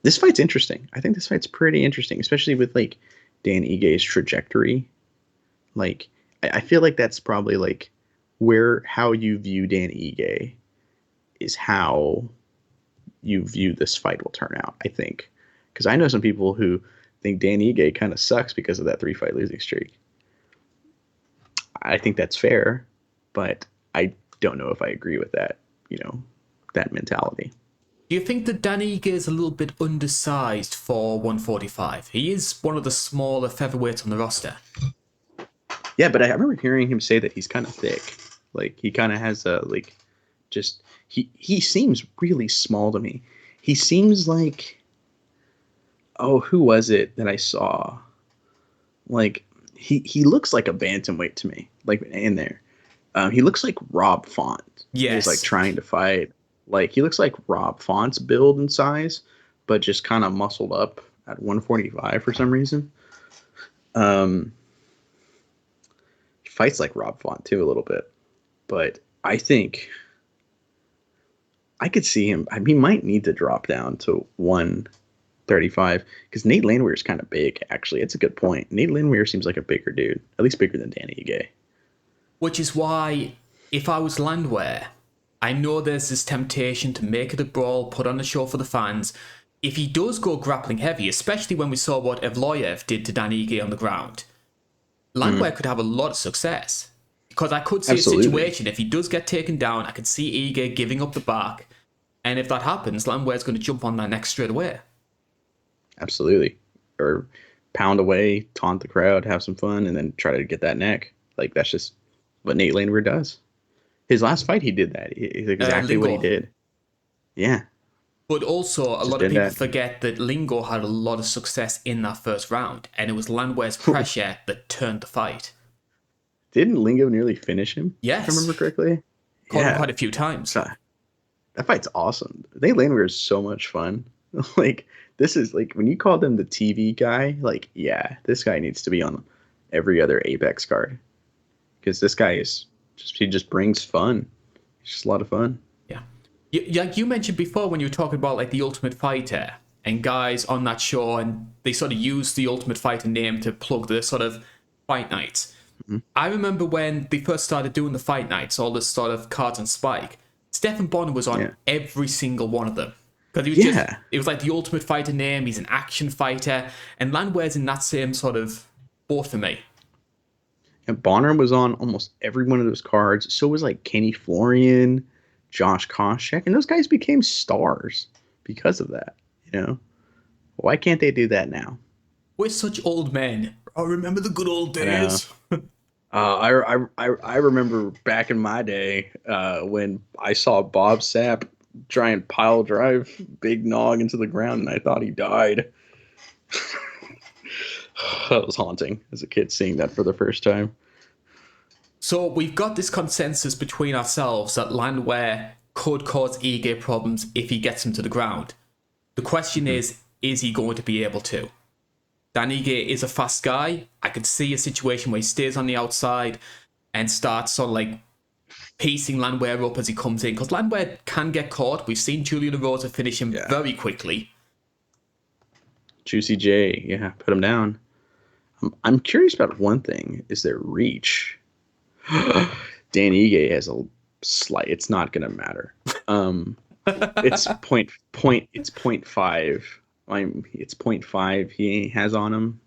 This fight's interesting. I think this fight's pretty interesting, especially with like Dan Ige's trajectory. Like, I feel like that's probably like how you view Dan Ige is how you view this fight will turn out, I think. Because I know some people who think Dan Ige kind of sucks because of that 3-fight losing streak. I think that's fair, but I don't know if I agree with that, that mentality. Do you think that Dan Ige is a little bit undersized for 145? He is one of the smaller featherweights on the roster. Yeah, but I remember hearing him say that he's kind of thick. Like, he kind of has he seems really small to me. He seems like, who was it that I saw? Like, he looks like a bantamweight to me, like in there. He looks like Rob Font. Yes. He's like trying to fight. Like, he looks like Rob Font's build and size, but just kind of muscled up at 145 for some reason. He fights like Rob Font too a little bit, but I think I could see him. He might need to drop down to 135 because Nate Landwehr is kind of big. Actually, it's a good point. Nate Landwehr seems like a bigger dude, at least bigger than Danny Ige. Which is why, if I was Landwehr, I know there's this temptation to make it a brawl, put on a show for the fans. If he does go grappling heavy, especially when we saw what Evloev did to Danny Ige on the ground, Landwehr could have a lot of success. Because I could see Absolutely. a situation, if he does get taken down, I could see Ige giving up the back. And if that happens, Landwehr's going to jump on that neck straight away. Absolutely. Or pound away, taunt the crowd, have some fun, and then try to get that neck. Like, that's just what Nate Landwehr does. His last fight, he did that. It's exactly what he did. Yeah. But also, a lot of people forget that Lingo had a lot of success in that first round, and it was Landwehr's pressure that turned the fight. Didn't Lingo nearly finish him? Yes. If I remember correctly? Caught him quite a few times. That fight's awesome. Nate Landwehr is so much fun. Like, this is like, when you call him the TV guy, like, yeah, this guy needs to be on every other Apex card. Because this guy he just brings fun. It's just a lot of fun. Yeah. Like you mentioned before when you were talking about like the Ultimate Fighter and guys on that show, and they sort of used the Ultimate Fighter name to plug the sort of fight nights. Mm-hmm. I remember when they first started doing the fight nights, all this sort of cards and Spike, Stephen Bonner was on every single one of them. Because he was it was like the Ultimate Fighter name, he's an action fighter, and Landwehr's in that same sort of boat for me. And Bonner was on almost every one of those cards. So was like Kenny Florian, Josh Koscheck, and those guys became stars because of that. Why can't they do that now? We're such old men. I remember the good old days. I remember back in my day when I saw Bob Sapp try and pile drive Big Nog into the ground, and I thought he died. That was haunting as a kid seeing that for the first time. So we've got this consensus between ourselves that Landwehr could cause Ige problems if he gets him to the ground. The question is he going to be able to? Dan Ige is a fast guy. I could see a situation where he stays on the outside and starts sort of like piecing Landwehr up as he comes in, because Landwehr can get caught. We've seen Julian Rosa finish him very quickly. Juicy J, yeah, put him down. I'm curious about one thing: is their reach? Dan Ige has a slight. It's not going to matter. It's It's 0.5. It's 0.5 he has on him.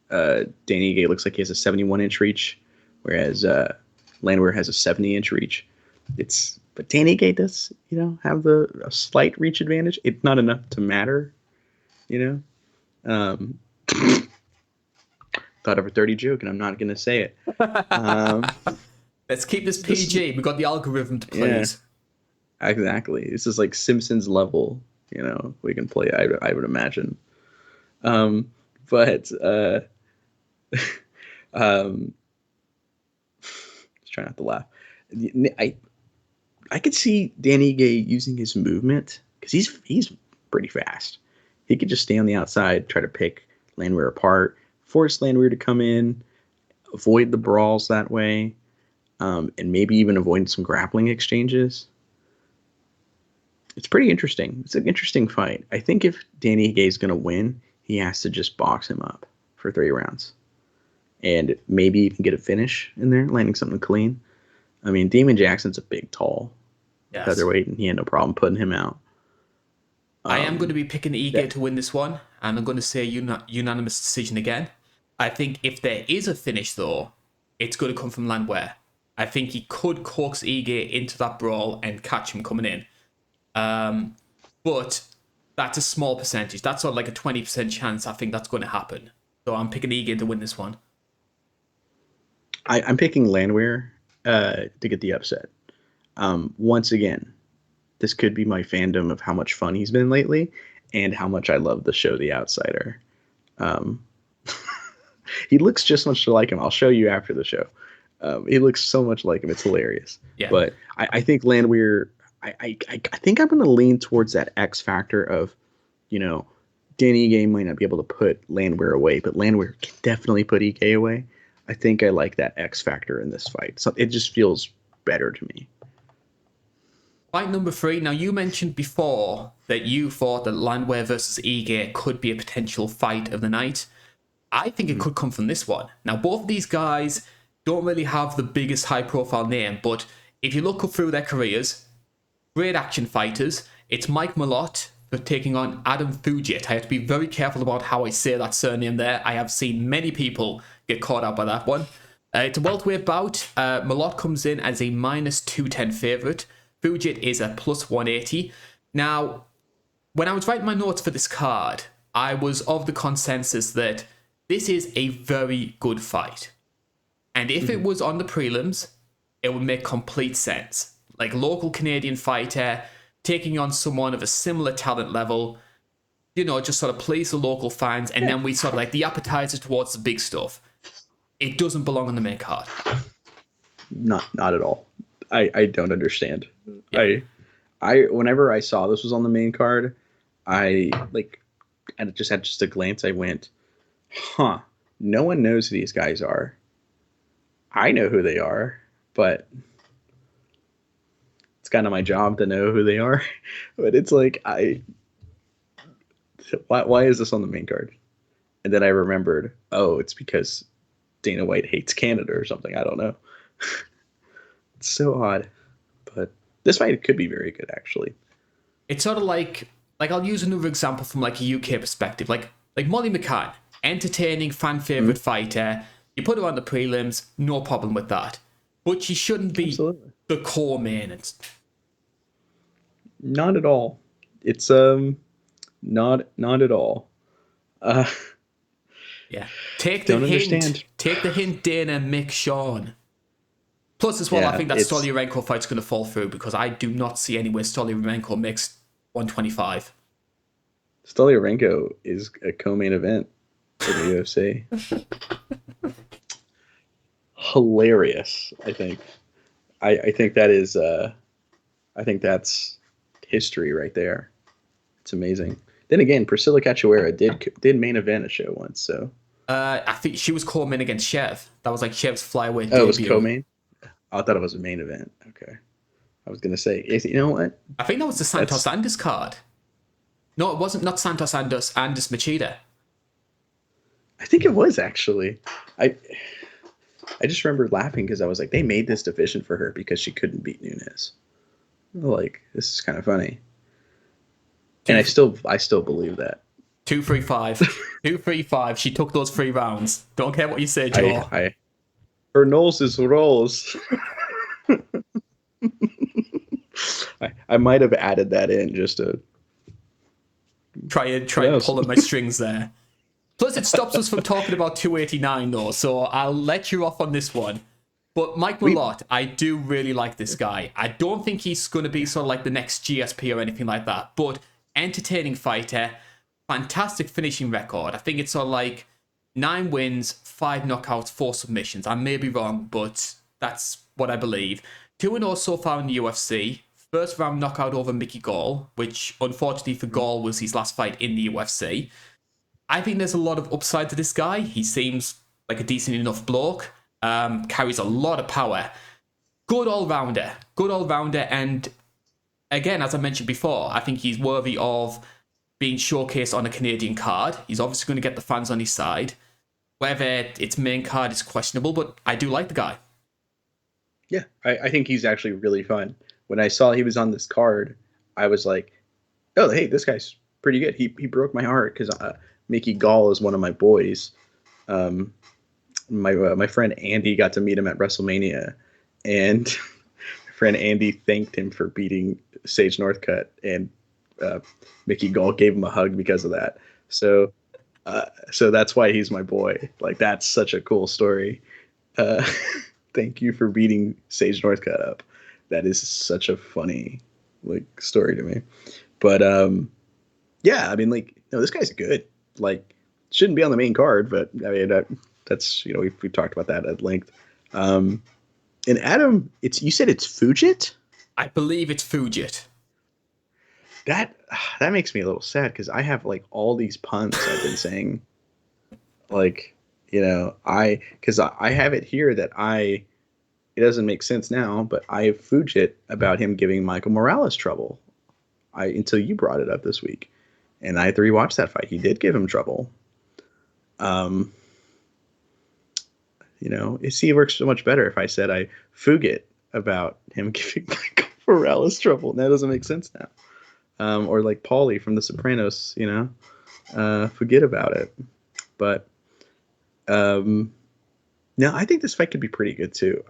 Dan Ige looks like he has a 71-inch reach, whereas Landwehr has a 70-inch reach. But Dan Ige does, have a slight reach advantage. It's not enough to matter, Thought of a dirty joke, and I'm not going to say it. Let's keep this PG. We've got the algorithm to please. Yeah, exactly. This is like Simpsons level, we can play, I would imagine. But just try not to laugh. I could see Danny Gay using his movement, because he's pretty fast. He could just stay on the outside, try to pick Landwehr apart, force Landwehr to come in, avoid the brawls that way, and maybe even avoid some grappling exchanges. It's pretty interesting. It's an interesting fight. I think if Danny Gay is going to win, he has to just box him up for 3 rounds. And maybe even get a finish in there, landing something clean. I mean, Damon Jackson's a big, tall featherweight, and he had no problem putting him out. I am going to be picking Ige to win this one, and I'm going to say unanimous decision again. I think if there is a finish, though, it's going to come from Landwehr. I think he could coax Ige into that brawl and catch him coming in. But that's a small percentage. That's sort of like a 20% chance I think that's going to happen. So I'm picking Ige to win this one. I'm picking Landwehr to get the upset. Once again, this could be my fandom of how much fun he's been lately and how much I love the show The Outsider. He looks just much like him. I'll show you after the show. He looks so much like him. It's hilarious. Yeah. But I think Landwehr, I think I'm going to lean towards that X factor of, Danny Ige might not be able to put Landwehr away, but Landwehr can definitely put Ige away. I think I like that X factor in this fight. So it just feels better to me. Fight number 3. Now, you mentioned before that you thought that Landwehr versus Ige could be a potential fight of the night. I think it could come from this one. Now, both of these guys don't really have the biggest high-profile name, but if you look up through their careers, great action fighters. It's Mike Malott for taking on Adam Fugit. I have to be very careful about how I say that surname there. I have seen many people get caught out by that one. It's a welterweight bout. Malott comes in as a minus 210 favourite. Fugit is a plus 180. Now, when I was writing my notes for this card, I was of the consensus that this is a very good fight. And if it was on the prelims, it would make complete sense. Like, local Canadian fighter taking on someone of a similar talent level, just sort of please the local fans, and then we sort of like the appetizer towards the big stuff. It doesn't belong on the main card. Not at all. I don't understand. Yeah. I whenever I saw this was on the main card, I just had a glance. I went, no one knows who these guys are. I know who they are, but it's kind of my job to know who they are. But it's like, why is this on the main card? And then I remembered, it's because Dana White hates Canada or something. I don't know. It's so odd. But this fight could be very good, actually. It's sort of like I'll use another example from like a UK perspective. Like Molly McCann, entertaining, fan favorite fighter. You put her on the prelims, no problem with that. But she shouldn't be the core main. Not at all. It's not at all. Yeah. Take the hint, Dana, Mick, Sean. Plus, as well, I think that Stolyarenko fight's going to fall through, because I do not see any way Stolyarenko makes 125. Stolyarenko is a co-main event for the UFC. hilarious. I think that is I think that's history right there. It's amazing. Then again, Priscilla Cachoeira did main event a show once, so I think she was co-main against Chev. That was like Chev's flyweight oh, it was debut. co-main. Oh, I thought it was a main event. Okay, I was gonna say, you know what? I think that was the Santos That's Andes card. No, it wasn't. Not Santos Andes. Andes Machida. I think it was actually. I I just remember laughing because I was like, they made this division for her because she couldn't beat Nunes. Like, this is kind of funny, and I still believe that. 235. 235. She took those 3 rounds. Don't care what you say, Joe. I her nose is rose. I might have added that in just to Try and pull at my strings there. Plus, it stops us from talking about 289, though, so I'll let you off on this one. But Mike Malott, I do really like this guy. I don't think he's going to be sort of like the next GSP or anything like that, but entertaining fighter, fantastic finishing record. I think it's sort of like 9 wins, 5 knockouts, 4 submissions. I may be wrong, but that's what I believe. 2-0 so far in the UFC. First round knockout over Mickey Gall, which unfortunately for Gall was his last fight in the UFC. I think there's a lot of upside to this guy. He seems like a decent enough bloke. Carries a lot of power. Good all-rounder. And again, as I mentioned before, I think he's worthy of being showcased on a Canadian card. He's obviously going to get the fans on his side. Whether its main card is questionable, but I do like the guy. Yeah, I think he's actually really fun. When I saw he was on this card, I was like, oh, hey, this guy's pretty good. He broke my heart because Mickey Gall is one of my boys. My friend Andy got to meet him at WrestleMania, and my friend Andy thanked him for beating Sage Northcutt, and Mickey Gall gave him a hug because of that. So that's why he's my boy. Like, that's such a cool story. Thank you for beating Sage Northcutt up. That is such a funny story to me. But yeah, I mean, no, this guy's good. Like, shouldn't be on the main card, but I mean, that's, we've talked about that at length. And Adam, you said it's Fujit? I believe it's Fujit. That makes me a little sad because I have all these puns I've been saying. Because I have it here that it doesn't make sense now, but I have Fujit about him giving Michael Morales trouble. Until you brought it up this week, and I had to rewatch that fight. He did give him trouble. It works so much better if I said I Fugit about him giving Michael Morales trouble. That doesn't make sense now. Or like Paulie from The Sopranos, forget about it. But no, I think this fight could be pretty good too.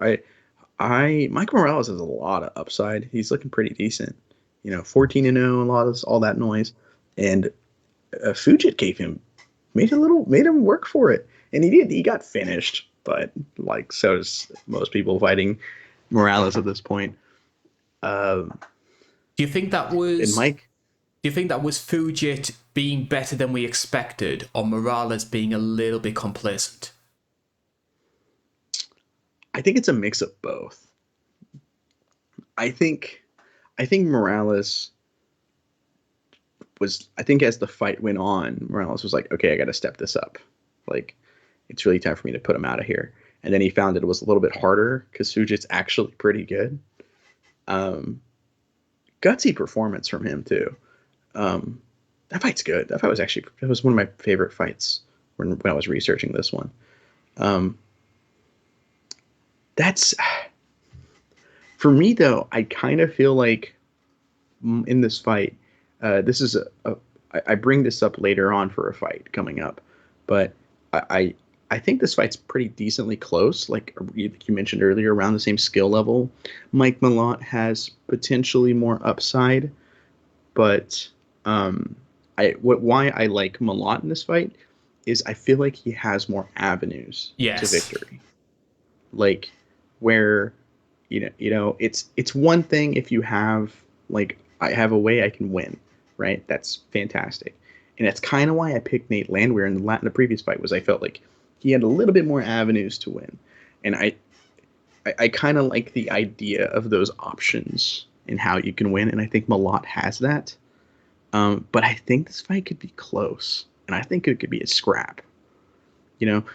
Michael Morales has a lot of upside. He's looking pretty decent. 14-0, all that noise, and Fujit made him work for it, and he did. He got finished, but so does most people fighting Morales at this point. Do you think that was? And Mike, do you think that was Fujit being better than we expected, or Morales being a little bit complacent? I think it's a mix of both. I think Morales was, as the fight went on, Morales was like, okay, I got to step this up. It's really time for me to put him out of here. And then he found it was a little bit harder because Fujit's actually pretty good. Gutsy performance from him too. That fight's good. That was one of my favorite fights when I was researching this one. That's for me though. I kind of feel like in this fight, this is I bring this up later on for a fight coming up, but I think this fight's pretty decently close. Like you mentioned earlier, around the same skill level. Mike Malott has potentially more upside, but why I like Malott in this fight is I feel like he has more avenues to victory. Where it's one thing if you have I have a way I can win, right? That's fantastic. And that's kind of why I picked Nate Landwehr in the previous fight, was I felt like he had a little bit more avenues to win. And I kind of like the idea of those options and how you can win, and I think Malott has that. But I think this fight could be close, and I think it could be a scrap.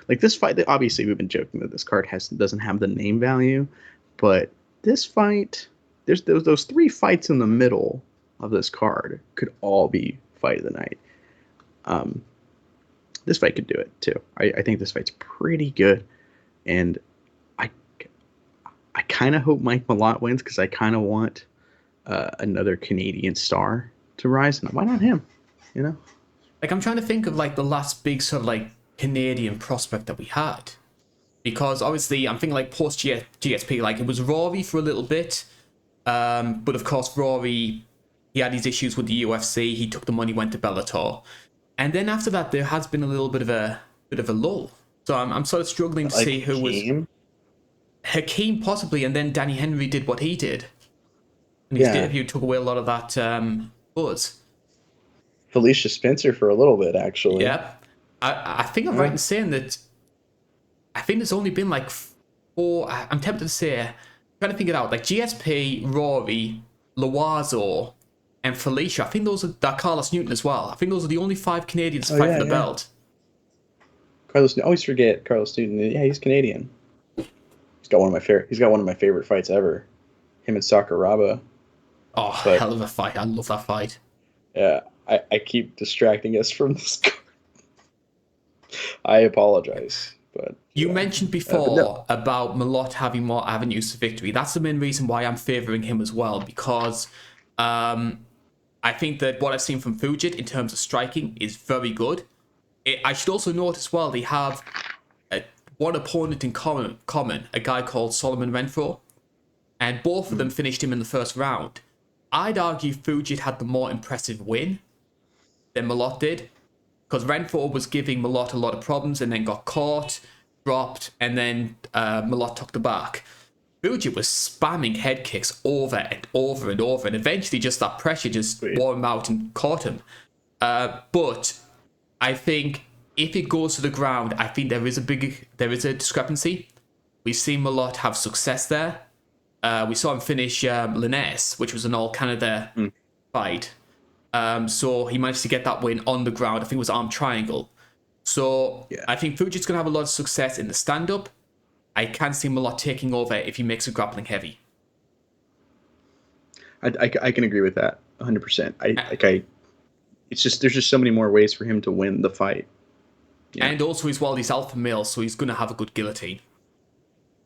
Like this fight. Obviously, we've been joking that this card doesn't have the name value, but this fight, there's those three fights in the middle of this card could all be fight of the night. This fight could do it too. I think this fight's pretty good, and I I kind of hope Mike Malott wins because I kind of want another Canadian star to rise, and why not him? You know, Like, I'm trying to think of like the last big sort of like Canadian prospect that we had, because obviously I'm thinking like post GSP, like it was Rory for a little bit, but of course Rory, he had his issues with the UFC. He took the money, went to Bellator, and then after that there has been a little bit of a lull. So I'm sort of struggling to see who was Hakeem possibly, and then Danny Henry did what he did, and his debut took away a lot of that buzz. Felicia Spencer for a little bit actually. Yeah, I think I'm right in saying that. I think there's only been like four. I'm tempted to say, I'm trying to think it out. Like GSP, Rory, Loazo, and Felicia. I think those are that Carlos Newton as well. I think those are the only 5 Canadians to fight for the belt. Carlos, I always forget Carlos Newton. Yeah, he's Canadian. He's got one of my favorite fights ever. Him and Sakuraba. Oh, hell of a fight! I love that fight. Yeah, I keep distracting us from this. I apologize, but you mentioned before about Malott having more avenues to victory. That's the main reason why I'm favouring him as well, because I think that what I've seen from Fujit in terms of striking is very good. I should also note as well, they have one opponent in common, a guy called Solomon Renfro, and both of them finished him in the first round. I'd argue Fujit had the more impressive win than Malott did, because Renfro was giving Malott a lot of problems and then got caught, dropped, and then Malott took the back. Fujit was spamming head kicks over and over and over, and eventually just that pressure just wore him out and caught him. But I think if it goes to the ground, I think there is a discrepancy. We've seen Malott have success there. We saw him finish Linares, which was an all-Canada fight. So he managed to get that win on the ground. I think it was arm triangle. So I think Fujit's going to have a lot of success in the stand-up. I can see Malott taking over if he makes it grappling heavy. I can agree with that 100%. It's just there's just so many more ways for him to win the fight. Yeah. And also as well, he's alpha male, so he's going to have a good guillotine.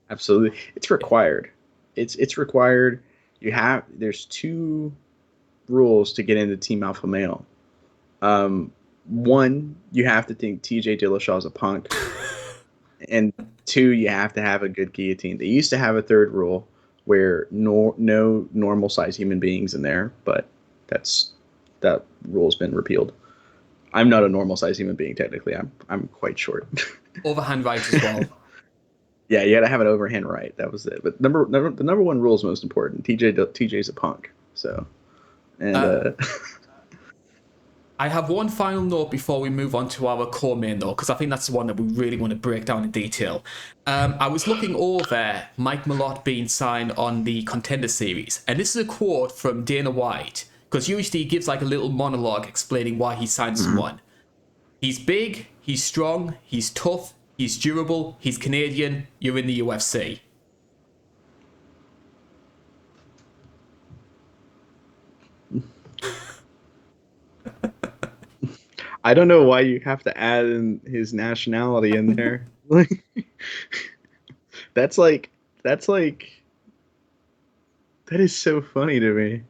Absolutely, it's required. It's required. There's 2 rules to get into Team Alpha Male. One, you have to think TJ Dillashaw is a punk, and 2, you have to have a good guillotine. They used to have a 3rd rule where no normal size human beings in there, but that rule's been repealed. I'm not a normal size human being technically. I'm quite short. Overhand right as well. Yeah, you got to have an overhand right. That was it. But the number 1 rule is most important. TJ's a punk. So, and I have one final note before we move on to our core main, though, because I think that's the one that we really want to break down in detail. I was looking over Mike Malott being signed on the Contender Series, and this is a quote from Dana White, because usually he gives like a little monologue explaining why he signed someone. He's big, he's strong, he's tough, he's durable, he's Canadian, you're in the UFC. I don't know why you have to add in his nationality in there. Like, that's like that is so funny to me.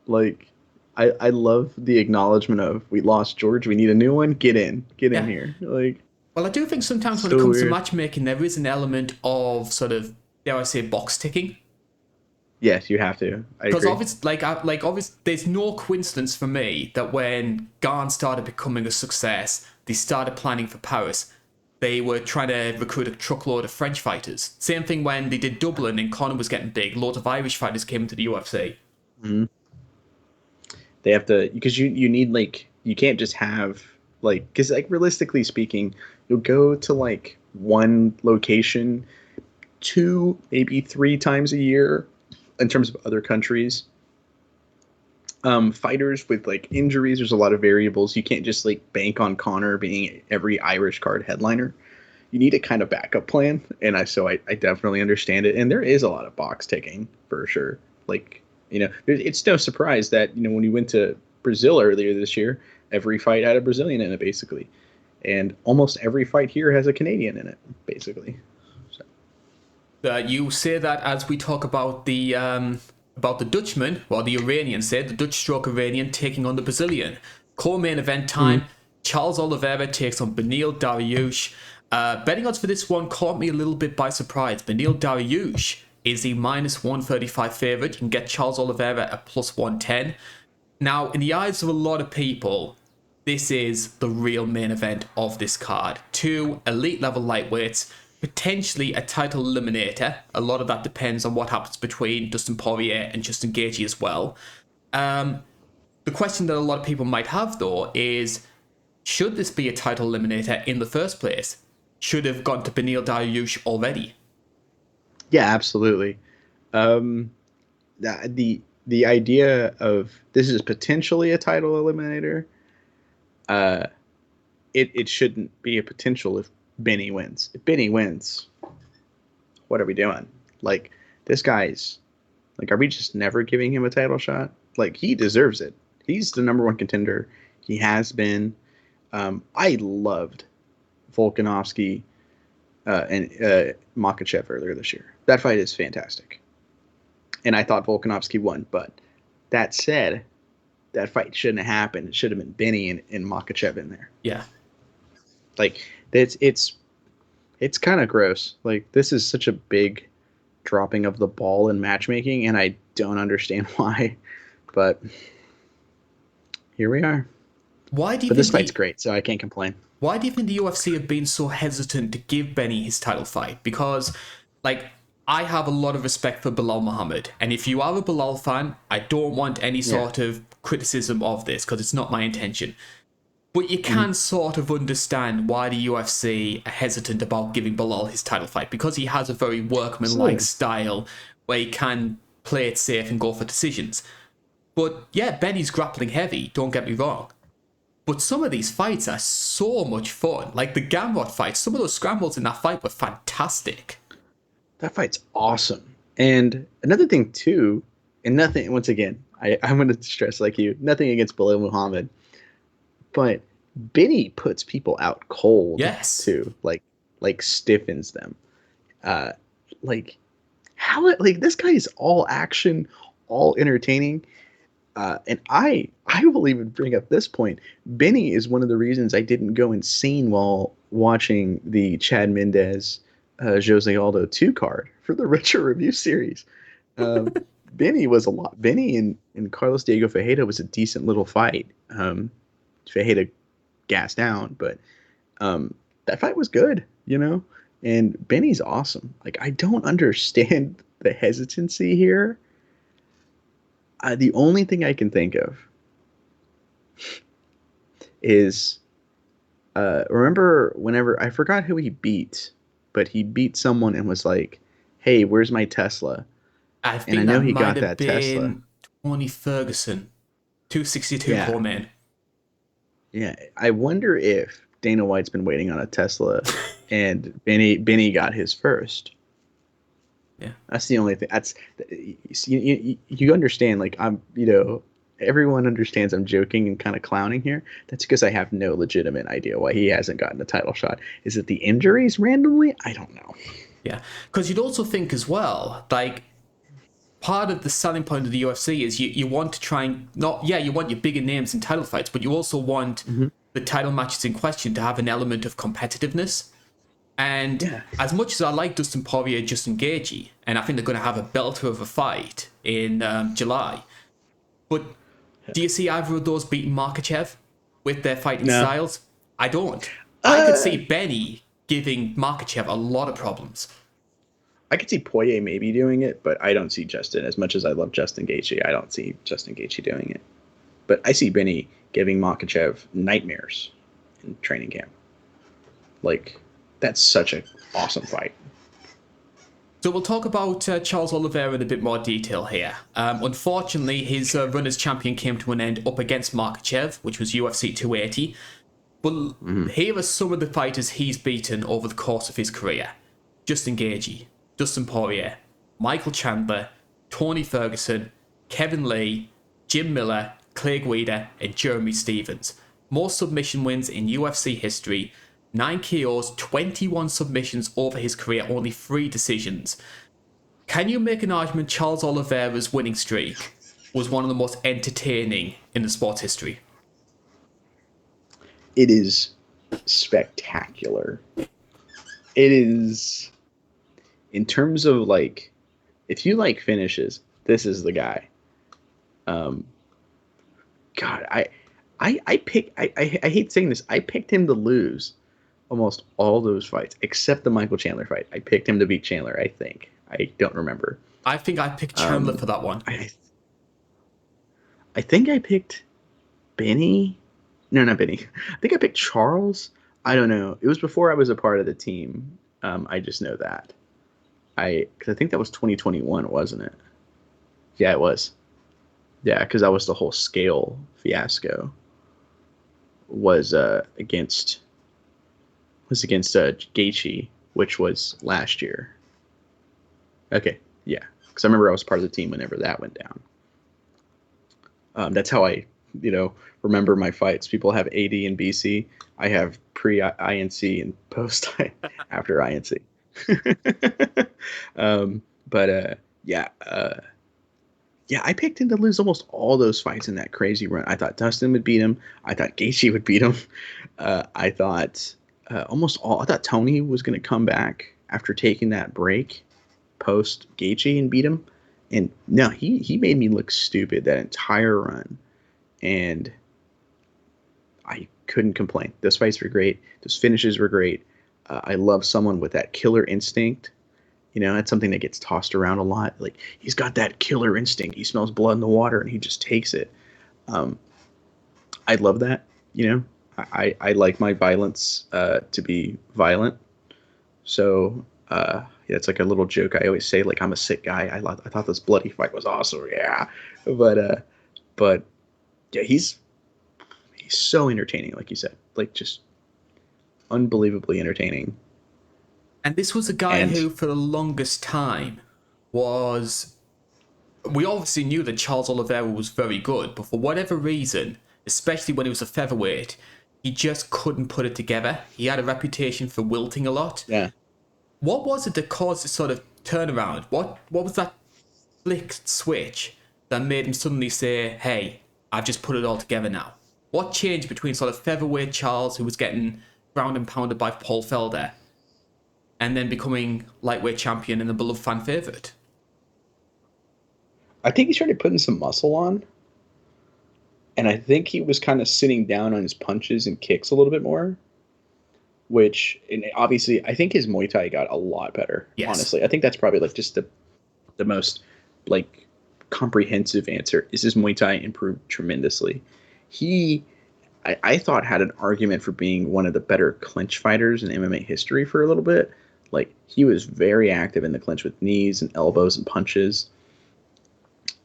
Like, I love the acknowledgement of we lost George, we need a new one. Get in here. Like, well, I do think sometimes when it comes to matchmaking, there is an element of sort of, dare I say, box ticking. Yes, you have to. Because obviously, there's no coincidence for me that when Garn started becoming a success, they started planning for Paris. They were trying to recruit a truckload of French fighters. Same thing when they did Dublin and Conor was getting big. Loads of Irish fighters came into the UFC. Mm-hmm. They have to, because you need, like, you can't just have, like, because, like, realistically speaking, you'll go to, like, one location, 2, maybe 3 times a year in terms of other countries. Fighters with like injuries, there's a lot of variables. You can't just like bank on Conor being every Irish card headliner. You need a kind of backup plan, and I definitely understand it. And there is a lot of box ticking for sure. Like, it's no surprise that when we went to Brazil earlier this year, every fight had a Brazilian in it basically, and almost every fight here has a Canadian in it basically. So. You say that as we talk about the Dutchman, well, the Iranian said, the Dutch stroke Iranian taking on the Brazilian. Co-main event time, Charles Oliveira takes on Beneil Dariush. Betting odds for this one caught me a little bit by surprise. Beneil Dariush is the minus 135 favourite. You can get Charles Oliveira at plus 110. Now, in the eyes of a lot of people, this is the real main event of this card. 2 elite level lightweights, potentially a title eliminator. A lot of that depends on what happens between Dustin Poirier and Justin Gaethje as well. The question that a lot of people might have, though, is should this be a title eliminator in the first place? Should have gone to Beneil Dariush already. Yeah, absolutely. The idea of this is potentially a title eliminator. It shouldn't be a potential if Benny wins. If Benny wins, what are we doing? Like, this guy's like, are we just never giving him a title shot? Like, he deserves it. He's the number 1 contender. He has been. I loved Volkanovski and Makhachev earlier this year. That fight is fantastic. And I thought Volkanovski won. But that said, that fight shouldn't have happened. It should have been Benny and Makhachev in there. Yeah. Like, it's kind of gross. Like, this is such a big dropping of the ball in matchmaking, and I don't understand why. But here we are. Why do you but this fight's great, so I can't complain. Why do you think the UFC have been so hesitant to give Benny his title fight? Because, like, I have a lot of respect for Bilal Muhammad, and if you are a Bilal fan, I don't want any sort of criticism of this, because it's not my intention. But you can sort of understand why the UFC are hesitant about giving Bilal his title fight, because he has a very workmanlike style where he can play it safe and go for decisions. But yeah, Benny's grappling heavy, don't get me wrong. But some of these fights are so much fun. Like the Gamrot fight, some of those scrambles in that fight were fantastic. That fight's awesome. And another thing too, and nothing, once again, I'm going to stress like you, nothing against Bilal Muhammad, but Benny puts people out cold too. Like stiffens them. Like this guy is all action, all entertaining. And I will even bring up this point. Benny is one of the reasons I didn't go insane while watching the Chad Mendez Jose Aldo 2 card for the Retro Review series. Benny was a lot. Benny and Carlos Diego Ferreira was a decent little fight. Ferreira gassed down, but that fight was good, and Benny's awesome. Like, I don't understand the hesitancy here. The only thing I can think of is remember whenever, I forgot who he beat, but he beat someone and was like, "Hey, where's my Tesla?" I know he got that Tesla. Tony Ferguson, 262 poor man. Yeah, I wonder if Dana White's been waiting on a Tesla, and Benny got his first. Yeah, that's the only thing. That's you understand. Like, everyone understands I'm joking and kind of clowning here. That's because I have no legitimate idea why he hasn't gotten a title shot. Is it the injuries randomly? I don't know. Yeah, because you'd also think as well, like, part of the selling point of the UFC is you want to try and you want your bigger names in title fights, but you also want the title matches in question to have an element of competitiveness. And as much as I like Dustin Poirier and Justin Gaethje, and I think they're going to have a belter of a fight in July, but do you see either of those beating Makhachev with their fighting styles? I don't. I could see Benny giving Makhachev a lot of problems. I could see Poirier maybe doing it, but I don't see Justin. As much as I love Justin Gaethje, I don't see Justin Gaethje doing it. But I see Benny giving Makhachev nightmares in training camp. Like, that's such an awesome fight. So we'll talk about Charles Oliveira in a bit more detail here. Unfortunately, his run as champion came to an end up against Makhachev, which was UFC 280. But here are some of the fighters he's beaten over the course of his career. Justin Gaethje, Dustin Poirier, Michael Chandler, Tony Ferguson, Kevin Lee, Jim Miller, Clay Guida, and Jeremy Stevens. More submission wins in UFC history. 9 KOs, 21 submissions over his career, only 3 decisions. Can you make an argument Charles Oliveira's winning streak was one of the most entertaining in the sport's history? It is spectacular. It is, in terms of like, if you like finishes, this is the guy. God, I hate saying this. I picked him to lose almost all those fights except the Michael Chandler fight. I picked him to beat Chandler, I think. I don't remember. I think I picked Chandler for that one. I think I picked Benny. No, not Benny. I think I picked Charles. I don't know. It was before I was a part of the team. I just know that. Because I think that was 2021, wasn't it? Yeah, it was. Yeah, because that was the whole scale fiasco. Was against Gaethje, which was last year. Okay, yeah, because I remember I was part of the team whenever that went down. That's how I, remember my fights. People have AD and BC. I have pre-INC and post after INC. Yeah, I picked him to lose almost all those fights in that crazy run. I thought Dustin would beat him. I thought Gaethje would beat him. I thought I thought Tony was going to come back after taking that break post Gaethje and beat him. And no, he made me look stupid that entire run. And I couldn't complain. Those fights were great. Those finishes were great. I love someone with that killer instinct. That's something that gets tossed around a lot. Like, he's got that killer instinct. He smells blood in the water and he just takes it. I love that. I like my violence to be violent. So it's like a little joke I always say, like, I'm a sick guy. I thought this bloody fight was awesome. Yeah. But yeah, he's so entertaining, like you said. Like, just unbelievably entertaining. And this was a guy who, for the longest time, was... We obviously knew that Charles Oliveira was very good, but for whatever reason, especially when he was a featherweight, he just couldn't put it together. He had a reputation for wilting a lot. Yeah. What was it that caused this sort of turnaround? What was that flick switch that made him suddenly say, hey, I've just put it all together now? What changed between sort of featherweight Charles, who was getting ground and pounded by Paul Felder, and then becoming lightweight champion and the beloved fan favourite? I think he started putting some muscle on. And I think he was kind of sitting down on his punches and kicks a little bit more. Which, and obviously, I think his Muay Thai got a lot better. Yes. Honestly, I think that's probably like just the most like comprehensive answer is his Muay Thai improved tremendously. I thought had an argument for being one of the better clinch fighters in MMA history for a little bit. Like, he was very active in the clinch with knees and elbows and punches.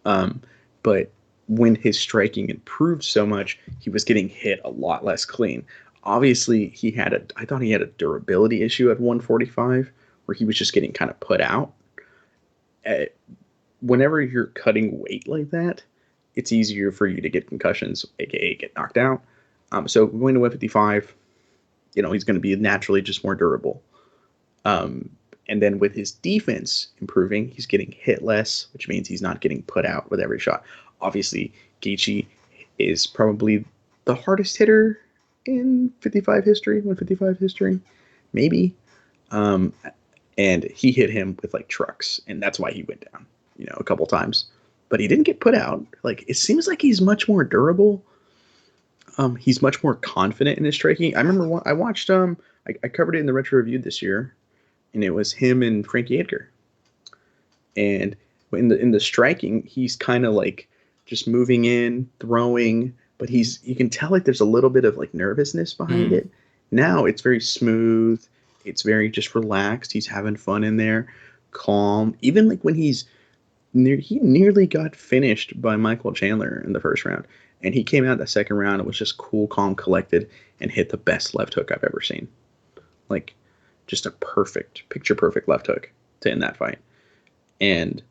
But when his striking improved so much, he was getting hit a lot less clean. Obviously, I thought he had a durability issue at 145 where he was just getting kind of put out. Whenever you're cutting weight like that, it's easier for you to get concussions, aka get knocked out. So going to 155, he's going to be naturally just more durable. And then with his defense improving, he's getting hit less, which means he's not getting put out with every shot. Obviously, Gaethje is probably the hardest hitter in 155 history, maybe. And he hit him with like trucks, and that's why he went down, a couple times. But he didn't get put out. Like, it seems like he's much more durable. He's much more confident in his striking. I remember I watched I covered it in the Retro Review this year, and it was him and Frankie Edgar. And in the striking, he's kind of like just moving in, throwing, but you can tell like there's a little bit of like nervousness behind it. Now it's very smooth. It's very just relaxed. He's having fun in there. calm. Even like when he nearly got finished by Michael Chandler in the first round, and he came out the second round and was just cool, calm, collected, and hit the best left hook I've ever seen. Like, just a picture perfect left hook to end that fight. And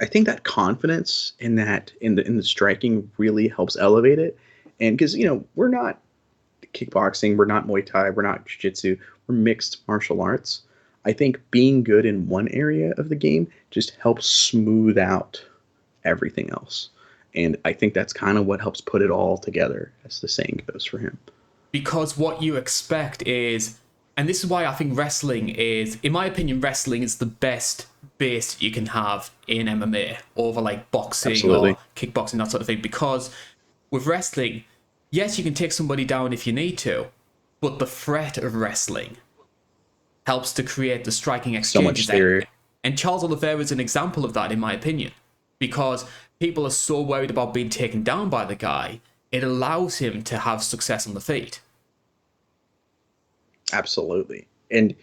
I think that confidence in the striking really helps elevate it. And because we're not kickboxing, we're not Muay Thai, we're not jiu-jitsu, we're mixed martial arts. I think being good in one area of the game just helps smooth out everything else. And I think that's kind of what helps put it all together, as the saying goes for him. Because what you expect is, and this is why I think wrestling is, in my opinion, wrestling is the best base you can have in MMA over like boxing Absolutely. or kickboxing, that sort of thing. Because with wrestling, yes, you can take somebody down if you need to, but the threat of wrestling helps to create the striking exchanges. So much theory. And Charles Oliveira is an example of that, in my opinion, because people are so worried about being taken down by the guy, it allows him to have success on the feet. Absolutely. And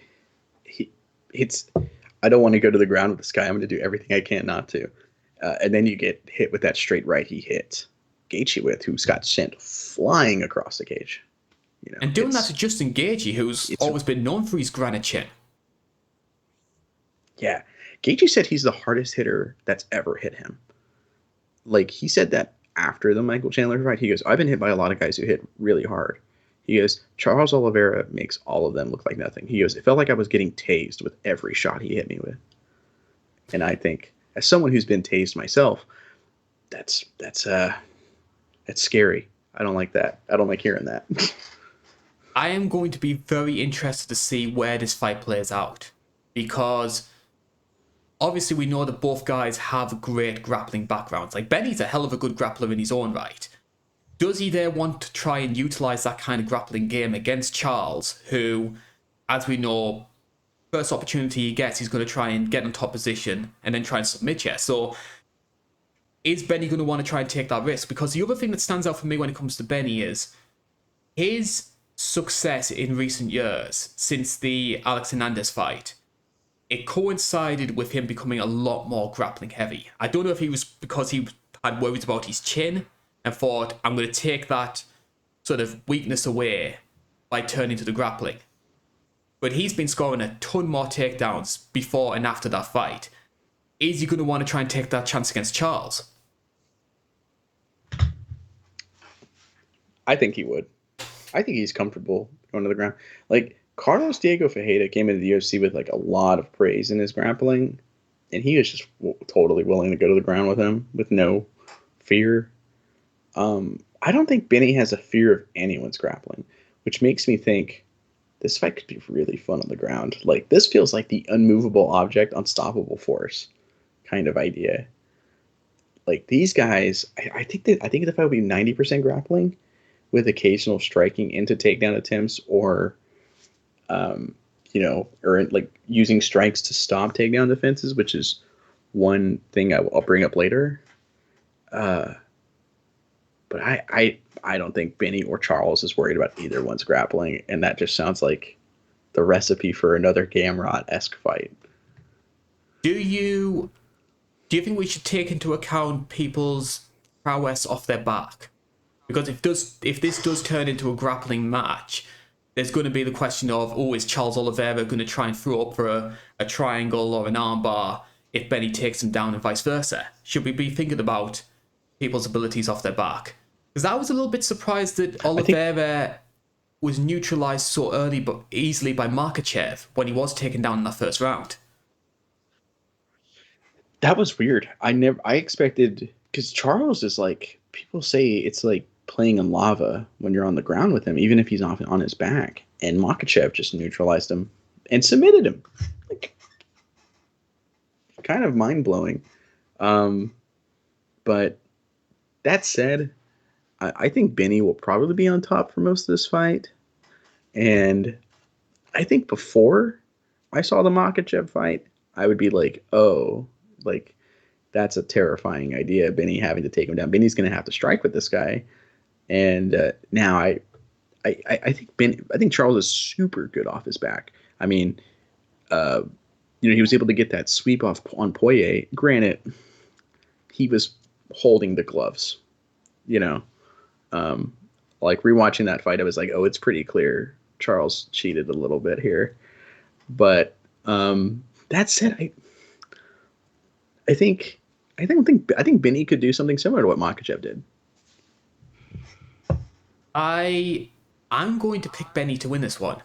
I don't want to go to the ground with this guy. I'm going to do everything I can not to. And then you get hit with that straight right he hit Gaethje with, who's got sent flying across the cage. And doing that to Justin Gaethje, who's always been known for his granite chin. Yeah. Gaethje said he's the hardest hitter that's ever hit him. Like, he said that after the Michael Chandler fight. He goes, I've been hit by a lot of guys who hit really hard. He goes, Charles Oliveira makes all of them look like nothing. He goes, it felt like I was getting tased with every shot he hit me with. And I think, as someone who's been tased myself, that's scary. I don't like that. I don't like hearing that. I am going to be very interested to see where this fight plays out, because obviously we know that both guys have great grappling backgrounds. Like, Benny's a hell of a good grappler in his own right. Does he there want to try and utilize that kind of grappling game against Charles, who, as we know, first opportunity he gets, he's going to try and get in top position and then try and submit you? So is Benny going to want to try and take that risk? Because the other thing that stands out for me when it comes to Benny is his success in recent years, since the Alex Hernandez fight. It coincided with him becoming a lot more grappling heavy. I don't know if he was because he had worries about his chin and thought, I'm going to take that sort of weakness away by turning to the grappling. But he's been scoring a ton more takedowns before and after that fight. Is he going to want to try and take that chance against Charles? I think he would. I think he's comfortable going to the ground. Like, Carlos Diego Ferreira came into the UFC with like a lot of praise in his grappling, and he was just totally willing to go to the ground with him with no fear. I don't think Benny has a fear of anyone's grappling, which makes me think this fight could be really fun on the ground. Like, this feels like the unmovable object, unstoppable force kind of idea. Like, these guys, I think the fight will be 90% grappling with occasional striking into takedown attempts, or or like using strikes to stop takedown defenses, which is one thing I'll bring up later. But I don't think Benny or Charles is worried about either one's grappling, and that just sounds like the recipe for another Gamrot-esque fight. Do you think we should take into account people's prowess off their back? Because if this does turn into a grappling match, there's going to be the question of, is Charles Oliveira going to try and throw up for a triangle or an armbar if Benny takes him down, and vice versa? Should we be thinking about people's abilities off their back? Because I was a little bit surprised that Oliveira was neutralized so early but easily by Makhachev when he was taken down in that first round. That was weird. I expected, because Charles is like, people say it's like playing in lava when you're on the ground with him, even if he's on his back. And Makhachev just neutralized him and submitted him. Like, kind of mind blowing. But that said, I think Benny will probably be on top for most of this fight. And I think before I saw the Makhachev fight, I would be like, oh, like, that's a terrifying idea, Benny having to take him down. Benny's going to have to strike with this guy. And now I think Charles is super good off his back. I mean, he was able to get that sweep off on Poirier. Granted, he was holding the gloves. You know, um, like rewatching that fight, I was like, oh, it's pretty clear Charles cheated a little bit here. But that said, I think I think Benny could do something similar to what Makachev did. I'm going to pick Benny to win this one,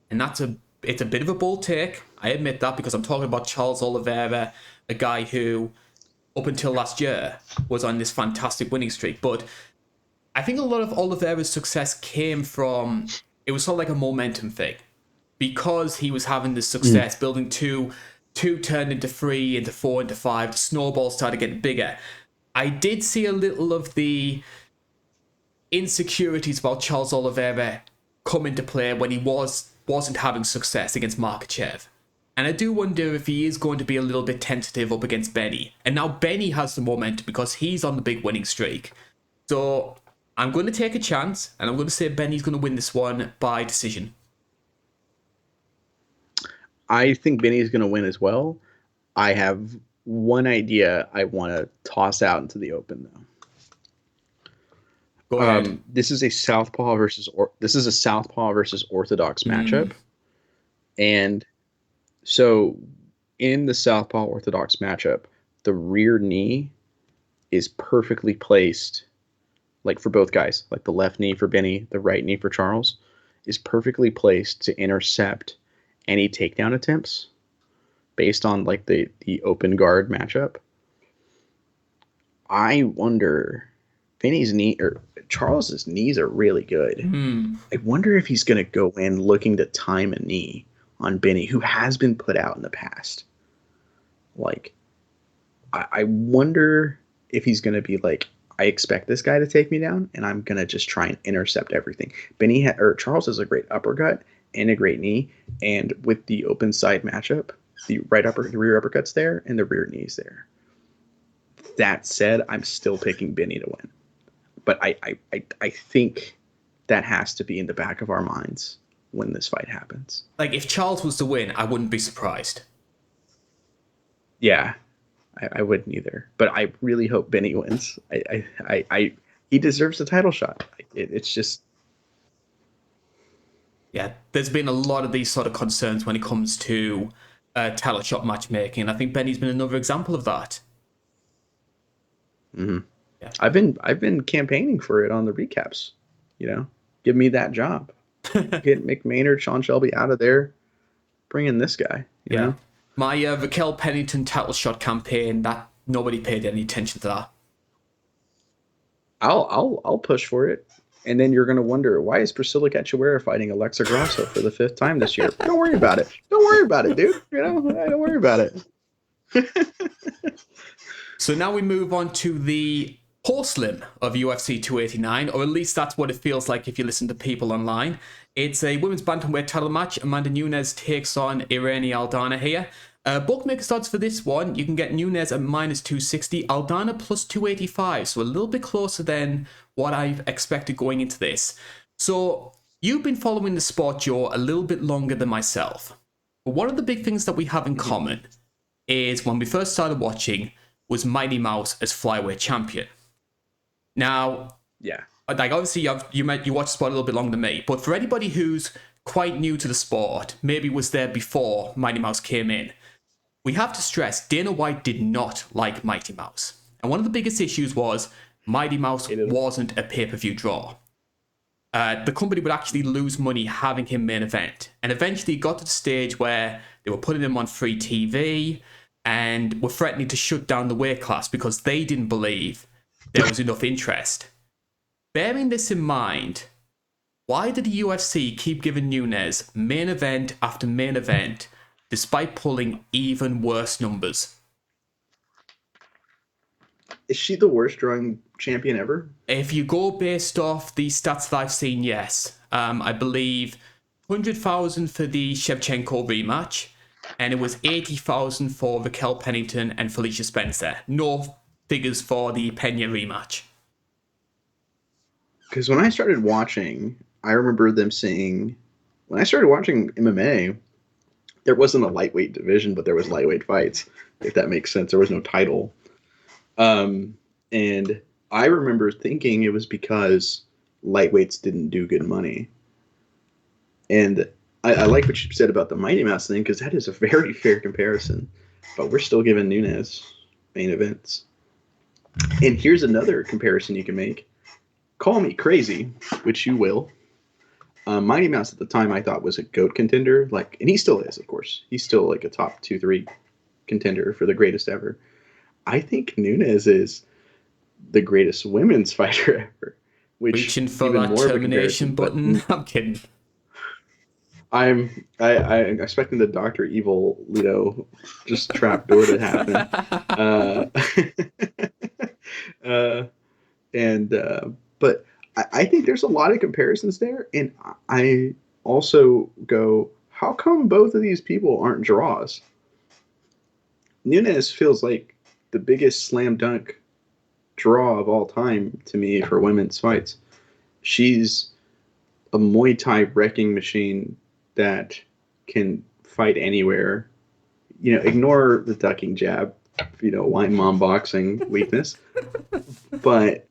and it's a bit of a bold take. I admit that because I'm talking about Charles Oliveira, a guy who up until last year was on this fantastic winning streak. But I think a lot of Oliveira's success came from, it was sort of like a momentum thing because he was having this success, building two turned into three, into four, into five. The snowball started getting bigger. I did see a little of the insecurities about Charles Oliveira come into play when he wasn't having success against Markachev. And I do wonder if he is going to be a little bit tentative up against Benny. And now Benny has the momentum because he's on the big winning streak. So I'm going to take a chance, and I'm going to say Benny's going to win this one by decision. I think Benny's going to win as well. I have one idea I want to toss out into the open though. Go ahead. This is a southpaw versus orthodox matchup, and so in the southpaw orthodox matchup, the rear knee is perfectly placed, like for both guys, like the left knee for Benny, the right knee for Charles, is perfectly placed to intercept any takedown attempts based on like the open guard matchup. I wonder, Benny's knee or Charles's knees are really good. I wonder if he's going to go in looking to time a knee on Benny, who has been put out in the past. Like, I wonder if he's going to be like, I expect this guy to take me down, and I'm going to just try and intercept everything. Charles has a great uppercut and a great knee, and with the open side matchup, the rear uppercut's there, and the rear knee's there. That said, I'm still picking Benny to win. But I think that has to be in the back of our minds when this fight happens. Like, if Charles was to win, I wouldn't be surprised. Yeah, I wouldn't either. But I really hope Benny wins. He deserves the title shot. It's just... Yeah, there's been a lot of these sort of concerns when it comes to title shot matchmaking, and I think Benny's been another example of that. Mm-hmm. Yeah. I've been campaigning for it on the recaps. Give me that job. Get McMaynard, Sean Shelby out of there. Bring in this guy. You know? My Raquel Pennington title shot campaign, that nobody paid any attention to that. I'll push for it, and then you're gonna wonder, why is Priscilla Cachoeira fighting Alexa Grasso for the 5th time this year? Don't worry about it. Don't worry about it, dude. Don't worry about it. So now we move on to the horselim of UFC 289, or at least that's what it feels like if you listen to people online. It's a women's bantamweight title match. Amanda Nunes takes on Irene Aldana here. Bookmakers odds for this one, you can get Nunes at -260, Aldana plus 285, so a little bit closer than what I've expected going into this. So you've been following the sport, Joe, a little bit longer than myself. But one of the big things that we have in common is when we first started watching was Mighty Mouse as flyweight champion. Now, like obviously you watch the sport a little bit longer than me, but for anybody who's quite new to the sport, maybe was there before Mighty Mouse came in, we have to stress Dana White did not like Mighty Mouse. And one of the biggest issues was Mighty Mouse wasn't a pay-per-view draw. The company would actually lose money having him main event. And eventually it got to the stage where they were putting him on free TV and were threatening to shut down the weight class because they didn't believe there was enough interest. Bearing this in mind, why did the UFC keep giving Nunes main event after main event despite pulling even worse numbers? Is she the worst drawing champion ever? If you go based off the stats that I've seen, yes. I believe 100,000 for the Shevchenko rematch, and it was 80,000 for Raquel Pennington and Felicia Spencer. No figures for the Pena rematch. Because when I started watching, I remember them saying, when I started watching MMA, there wasn't a lightweight division, but there was lightweight fights, if that makes sense. There was no title. And I remember thinking it was because lightweights didn't do good money. And I like what you said about the Mighty Mouse thing, because that is a very fair comparison. But we're still giving Nunes main events. And here's another comparison you can make. Call me crazy, which you will. Mighty Mouse at the time I thought was a GOAT contender, and he still is, of course. He's still like a top 2-3 contender for the greatest ever. I think Nunes is the greatest women's fighter ever. Which reaching for that termination button. I'm kidding. I'm expecting the Dr. Evil, just trapdoor to happen. But I think there's a lot of comparisons there, and I also go, how come both of these people aren't draws? Nunes feels like the biggest slam dunk draw of all time to me for women's fights. She's a Muay Thai wrecking machine that can fight anywhere. Ignore the ducking jab, wine mom boxing weakness. But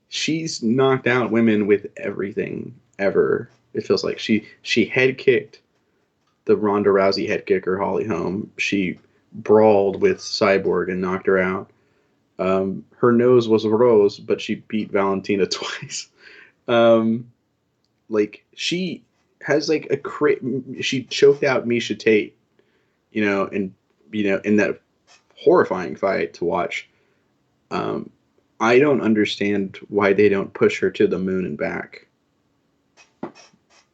she's knocked out women with everything ever. It feels like she head kicked the Ronda Rousey head kicker Holly Holm. She brawled with Cyborg and knocked her out. Her nose was a rose, but she beat Valentina twice. She has she choked out Miesha Tate, in that horrifying fight to watch. I don't understand why they don't push her to the moon and back.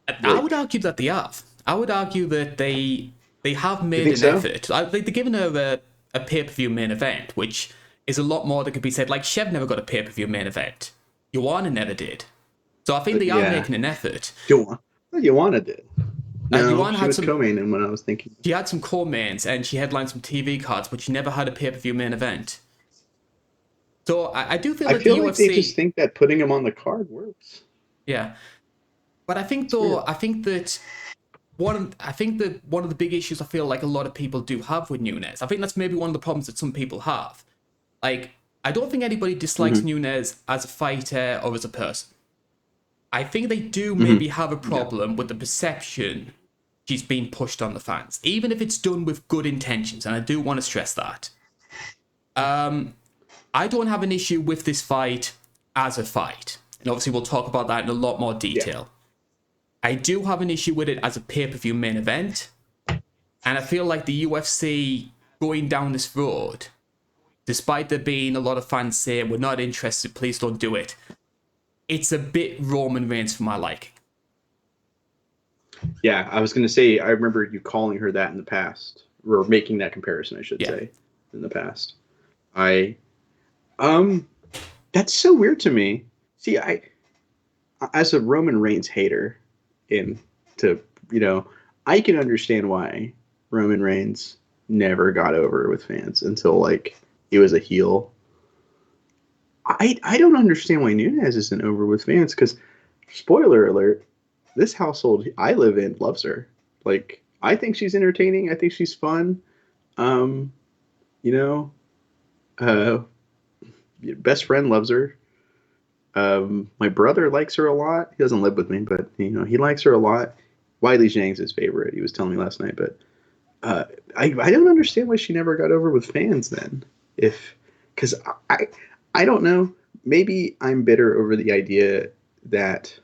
I would argue that they have. I would argue that they have made an effort. They've given her a pay-per-view main event, which is a lot more that could be said. Shev never got a pay-per-view main event. Joanna never did. So I think they are making an effort. Joanna did. No, Joanna she was co-main when I was thinking. She had some co-mains and she headlined some TV cards, but she never had a pay-per-view main event. So I do feel like the UFC... they just think that putting them on the card works. Yeah. But I think that one of the big issues I feel like a lot of people do have with Nunes, I think that's maybe one of the problems that some people have. I don't think anybody dislikes Nunes as a fighter or as a person. I think they do maybe have a problem with the perception she's being pushed on the fans, even if it's done with good intentions, and I do want to stress that. I don't have an issue with this fight as a fight, and obviously we'll talk about that in a lot more detail. Yeah. I do have an issue with it as a pay-per-view main event, and I feel like the UFC going down this road, despite there being a lot of fans saying, we're not interested, please don't do it, it's a bit Roman Reigns for my liking. Yeah, I was going to say, I remember you calling her that in the past, or making that comparison, I should say, in the past. That's so weird to me. See, as a Roman Reigns hater, I can understand why Roman Reigns never got over with fans until he was a heel. I don't understand why Nunes isn't over with fans, because, spoiler alert, this household I live in loves her. I think she's entertaining. I think she's fun. Best friend loves her. My brother likes her a lot. He doesn't live with me, but he likes her a lot. Wiley Zhang's his favorite. He was telling me last night, but I don't understand why she never got over with fans then. Because I don't know. Maybe I'm bitter over the idea that,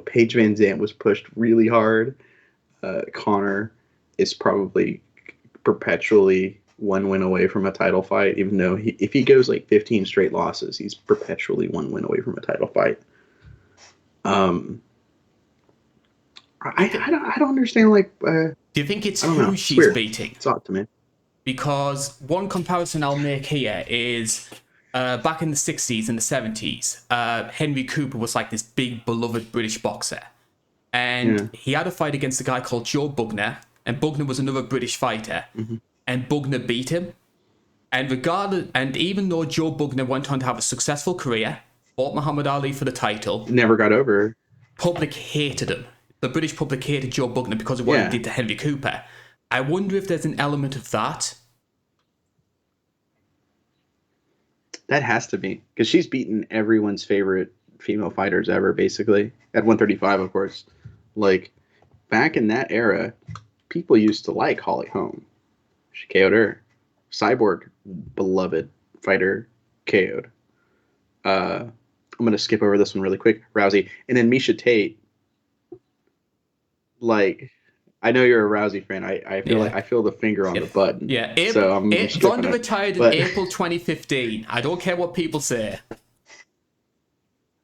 Paige Van Zandt was pushed really hard. Conor is probably perpetually one win away from a title fight, even though if he goes 15 straight losses, he's perpetually one win away from a title fight. I don't understand. Do you think it's who she's beating? It's odd to me. Because one comparison I'll make here is back in the 60s and the 70s, Henry Cooper was this big beloved British boxer. And he had a fight against a guy called Joe Bugner, and Bugner was another British fighter. Mm-hmm. And Bugner beat him. And even though Joe Bugner went on to have a successful career, fought Muhammad Ali for the title, never got over. Public hated him. The British public hated Joe Bugner because of what he did to Henry Cooper. I wonder if there's an element of that. That has to be because she's beaten everyone's favorite female fighters ever, basically at 135, of course. Like back in that era, people used to like Holly Holm. She KO'd her. Cyborg, beloved fighter, KO'd. I'm gonna skip over this one really quick. Rousey, and then Misha Tate. Like, I know you're a Rousey fan. I feel like I feel the finger on the button. Yeah, so I'm Ronda retired in April 2015. I don't care what people say.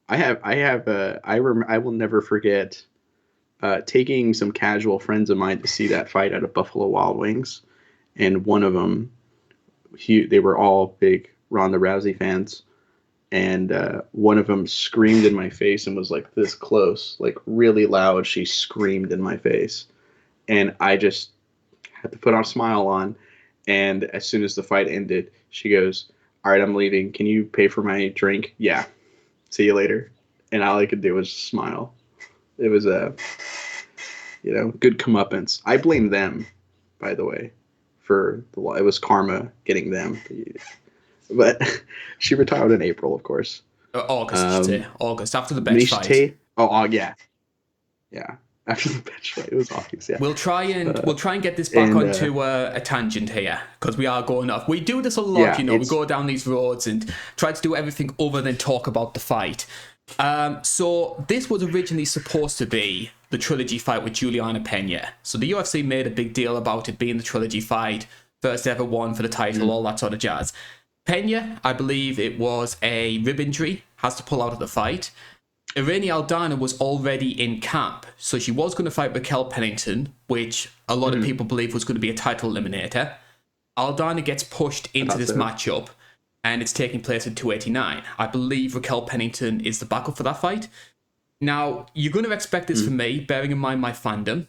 I will never forget taking some casual friends of mine to see that fight at a Buffalo Wild Wings, and one of them, they were all big Ronda Rousey fans, and one of them screamed in my face and was like this close, like really loud. She screamed in my face, and I just had to put a smile on. And as soon as the fight ended, she goes, "All right, I'm leaving. Can you pay for my drink?" "Yeah. See you later." And all I could do was smile. It was a, good comeuppance. I blame them, by the way, for it was karma getting them. But she retired in April, of course. August, August after the bench fight. Yeah. After the bench fight, it was August. Yeah. We'll try and get this back onto a tangent here because we are going off. We do this a lot, we go down these roads and try to do everything other than talk about the fight. So this was originally supposed to be the trilogy fight with Juliana Pena. So the UFC made a big deal about it being the trilogy fight, first ever one for the title, all that sort of jazz. Pena, I believe it was a rib injury, has to pull out of the fight. Irene Aldana was already in camp, so she was going to fight Raquel Pennington, which a lot of people believe was going to be a title eliminator. Aldana gets pushed into this matchup, and it's taking place at 289. I believe Raquel Pennington is the backup for that fight. Now, you're going to expect this from me, bearing in mind my fandom.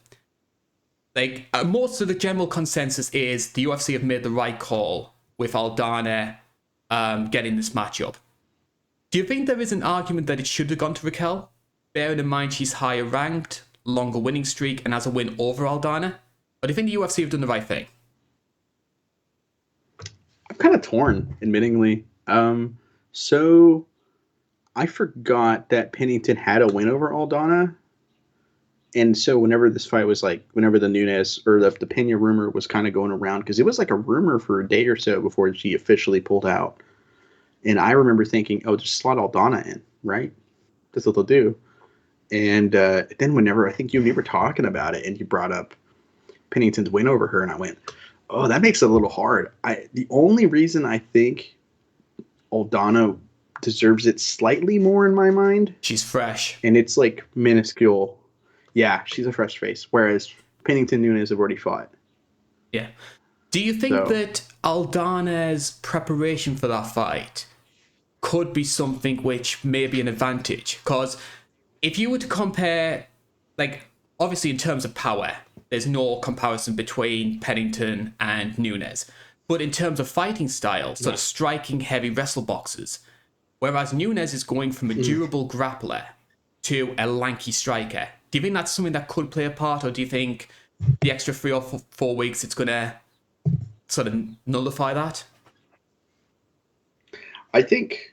Like, most of the general consensus is the UFC have made the right call with Aldana getting this matchup. Do you think there is an argument that it should have gone to Raquel? Bearing in mind she's higher ranked, longer winning streak, and has a win over Aldana? Or do you think the UFC have done the right thing? I'm kind of torn, admittingly. So I forgot that Pennington had a win over Aldana. And so whenever this fight was whenever the Nunes or the Pena rumor was kind of going around, because it was like a rumor for a day or so before she officially pulled out. And I remember thinking, oh, just slot Aldana in, right? That's what they'll do. And then whenever I think you and me were talking about it and you brought up Pennington's win over her, and I went, oh, that makes it a little hard. The only reason I think Aldana deserves it slightly more in my mind. She's fresh. And it's like minuscule. Yeah, she's a fresh face. Whereas Pennington Nunes have already fought. Yeah. Do you think that Aldana's preparation for that fight could be something which may be an advantage? Because if you were to compare, obviously in terms of power, there's no comparison between Pennington and Nunes. But in terms of fighting style, sort of striking heavy wrestle boxers, whereas Nunes is going from a durable grappler to a lanky striker. Do you think that's something that could play a part, or do you think the extra 3 or 4 weeks it's going to sort of nullify that? I think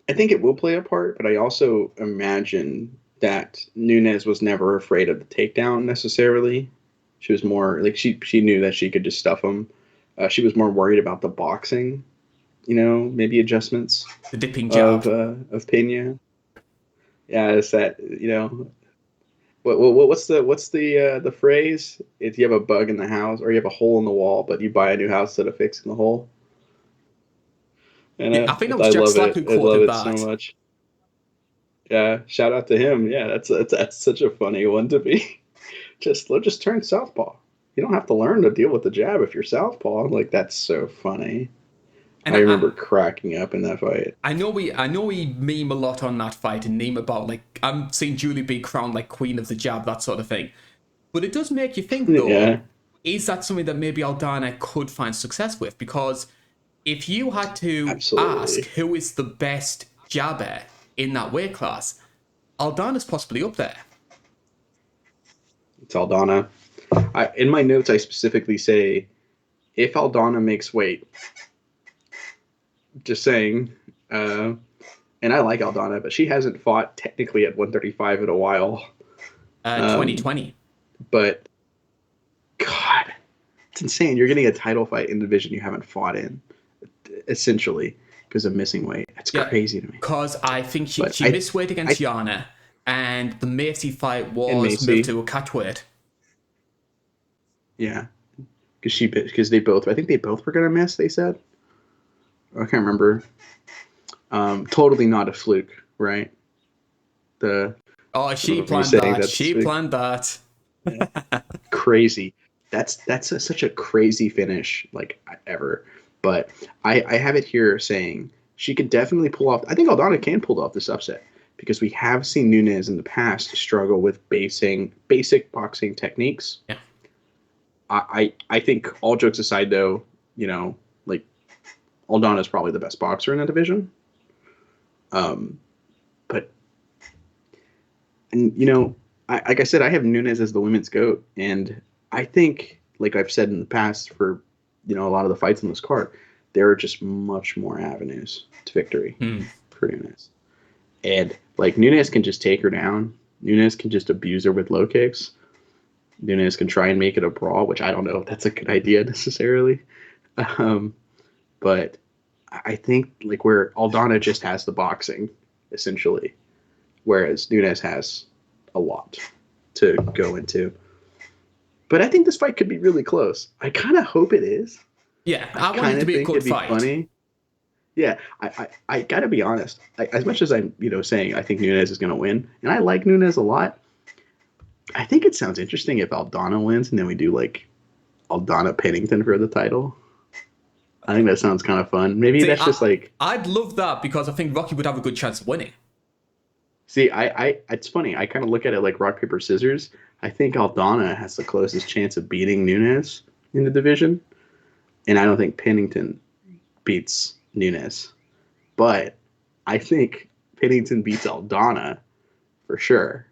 it will play a part, but I also imagine that Nunes was never afraid of the takedown necessarily. She was more she knew that she could just stuff him. She was more worried about the boxing, maybe adjustments. The dipping jab of Pena. Yeah, it's that what's the phrase? If you have a bug in the house or you have a hole in the wall, but you buy a new house instead of fixing the hole. And I think it was Jack Slack who quoted that. I love it so much. Yeah, shout out to him. Yeah, that's such a funny one to be. Just turn southpaw. You don't have to learn to deal with the jab if you're southpaw. That's so funny. And I remember cracking up in that fight. I know we meme a lot on that fight and meme about I'm seeing Julie be crowned queen of the jab, that sort of thing. But it does make you think though, is that something that maybe Aldana could find success with? Because if you had to ask who is the best jabber in that weight class, Aldana's possibly up there. It's Aldana. In my notes, I specifically say, if Aldana makes weight, just saying, and I like Aldana, but she hasn't fought technically at 135 in a while. 2020. But God, it's insane. You're getting a title fight in the division you haven't fought in, essentially, because of missing weight. That's crazy to me. Because I think she missed weight against Yana, and the Macy fight was moved to a catchweight. Yeah, because they both, I think they both were gonna miss. They said, I can't remember. Totally not a fluke, right? She planned that. She planned that. Crazy. That's such a crazy finish, like, ever. But I have it here saying she could definitely pull off. I think Aldana can pull off this upset because we have seen Nunes in the past struggle with basic boxing techniques. Yeah. I think, all jokes aside, though, like, Aldana is probably the best boxer in the division. But, and like I said, I have Nunes as the women's GOAT, and I think, like I've said in the past, for a lot of the fights on this card, there are just much more avenues to victory for Nunes. And, like, Nunes can just take her down. Nunes can just abuse her with low kicks. Nunes can try and make it a brawl, which I don't know if that's a good idea necessarily. But I think, like, where Aldana just has the boxing, essentially, whereas Nunes has a lot to go into. But I think this fight could be really close. I kind of hope it is. Yeah, I want it to be a good fight. Funny. Yeah, I gotta be honest. As much as I'm, saying I think Nunes is gonna win, and I like Nunes a lot, I think it sounds interesting if Aldana wins, and then we do, like, Aldana Pennington for the title. I think that sounds kind of fun. Maybe that's just like... I'd love that, because I think Rocky would have a good chance of winning. See, it's funny. I kind of look at it like rock, paper, scissors. I think Aldana has the closest chance of beating Nunes in the division. And I don't think Pennington beats Nunes. But I think Pennington beats Aldana for sure.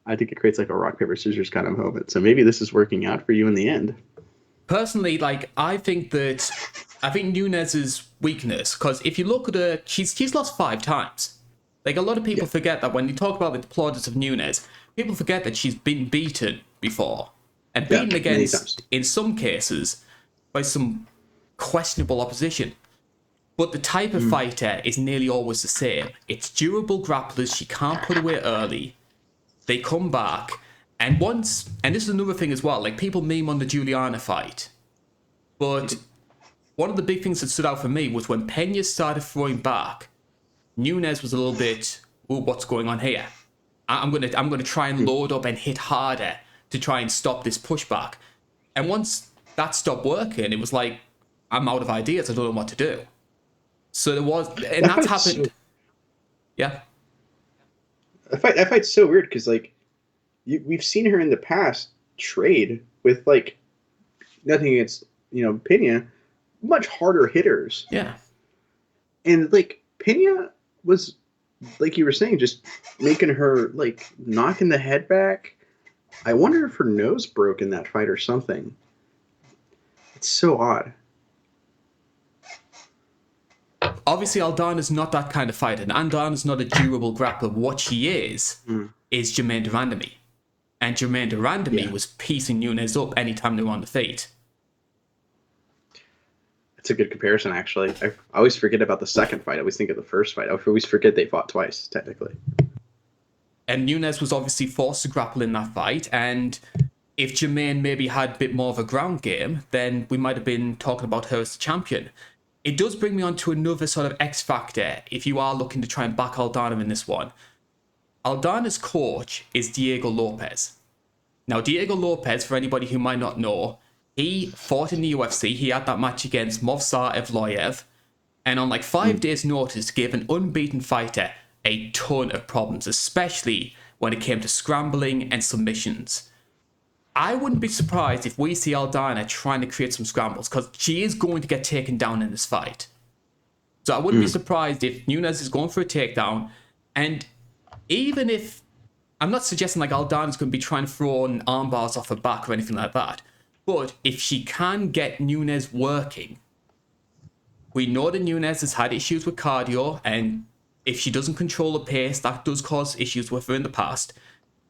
I think it creates, like, a rock, paper, scissors kind of moment. So maybe this is working out for you in the end. Personally, like, I think Nunes' weakness, because if you look at her, she's lost 5 times. Like, a lot of people forget that when you talk about the plaudits of Nunes, people forget that she's been beaten before. And beaten against, in some cases, by some questionable opposition. But the type of fighter is nearly always the same. It's durable grapplers, she can't put away early. They come back, and this is another thing as well, like, people meme on the Juliana fight. But one of the big things that stood out for me was when Pena started throwing back, Nunes was a little bit, what's going on here? I'm gonna try and load up and hit harder to try and stop this pushback. And once that stopped working, it was like, I'm out of ideas, I don't know what to do. So there was, and that's happened. Yeah. That fight's so weird because, like, we've seen her in the past trade with, like, nothing against, Pena, much harder hitters. Yeah. And, like, Pena was, like you were saying, just making her, like, knocking the head back. I wonder if her nose broke in that fight or something. It's so odd. Obviously, Aldana's not that kind of fighter. And Aldana's not a durable grappler. What she is Jermaine Durandamy. And Jermaine Durandamy was piecing Nunes up anytime they were on the feet. It's a good comparison, actually. I always forget about the second fight. I always think of the first fight. I always forget they fought twice, technically. And Nunes was obviously forced to grapple in that fight. And if Jermaine maybe had a bit more of a ground game, then we might have been talking about her as the champion. It does bring me on to another sort of X factor if you are looking to try and back Aldana in this one. Aldana's coach is Diego Lopez. Now, Diego Lopez, for anybody who might not know, he fought in the UFC. He had that match against Movsar Evloev. And on like 5 days' notice, gave an unbeaten fighter a ton of problems, especially when it came to scrambling and submissions. I wouldn't be surprised if we see Aldana trying to create some scrambles, because she is going to get taken down in this fight. So I wouldn't be surprised if Nunes is going for a takedown, and even if I'm not suggesting like Aldana's going to be trying to throw on arm bars off her back or anything like that. But if she can get Nunes working, we know that Nunes has had issues with cardio, and if she doesn't control the pace, that does cause issues with her in the past.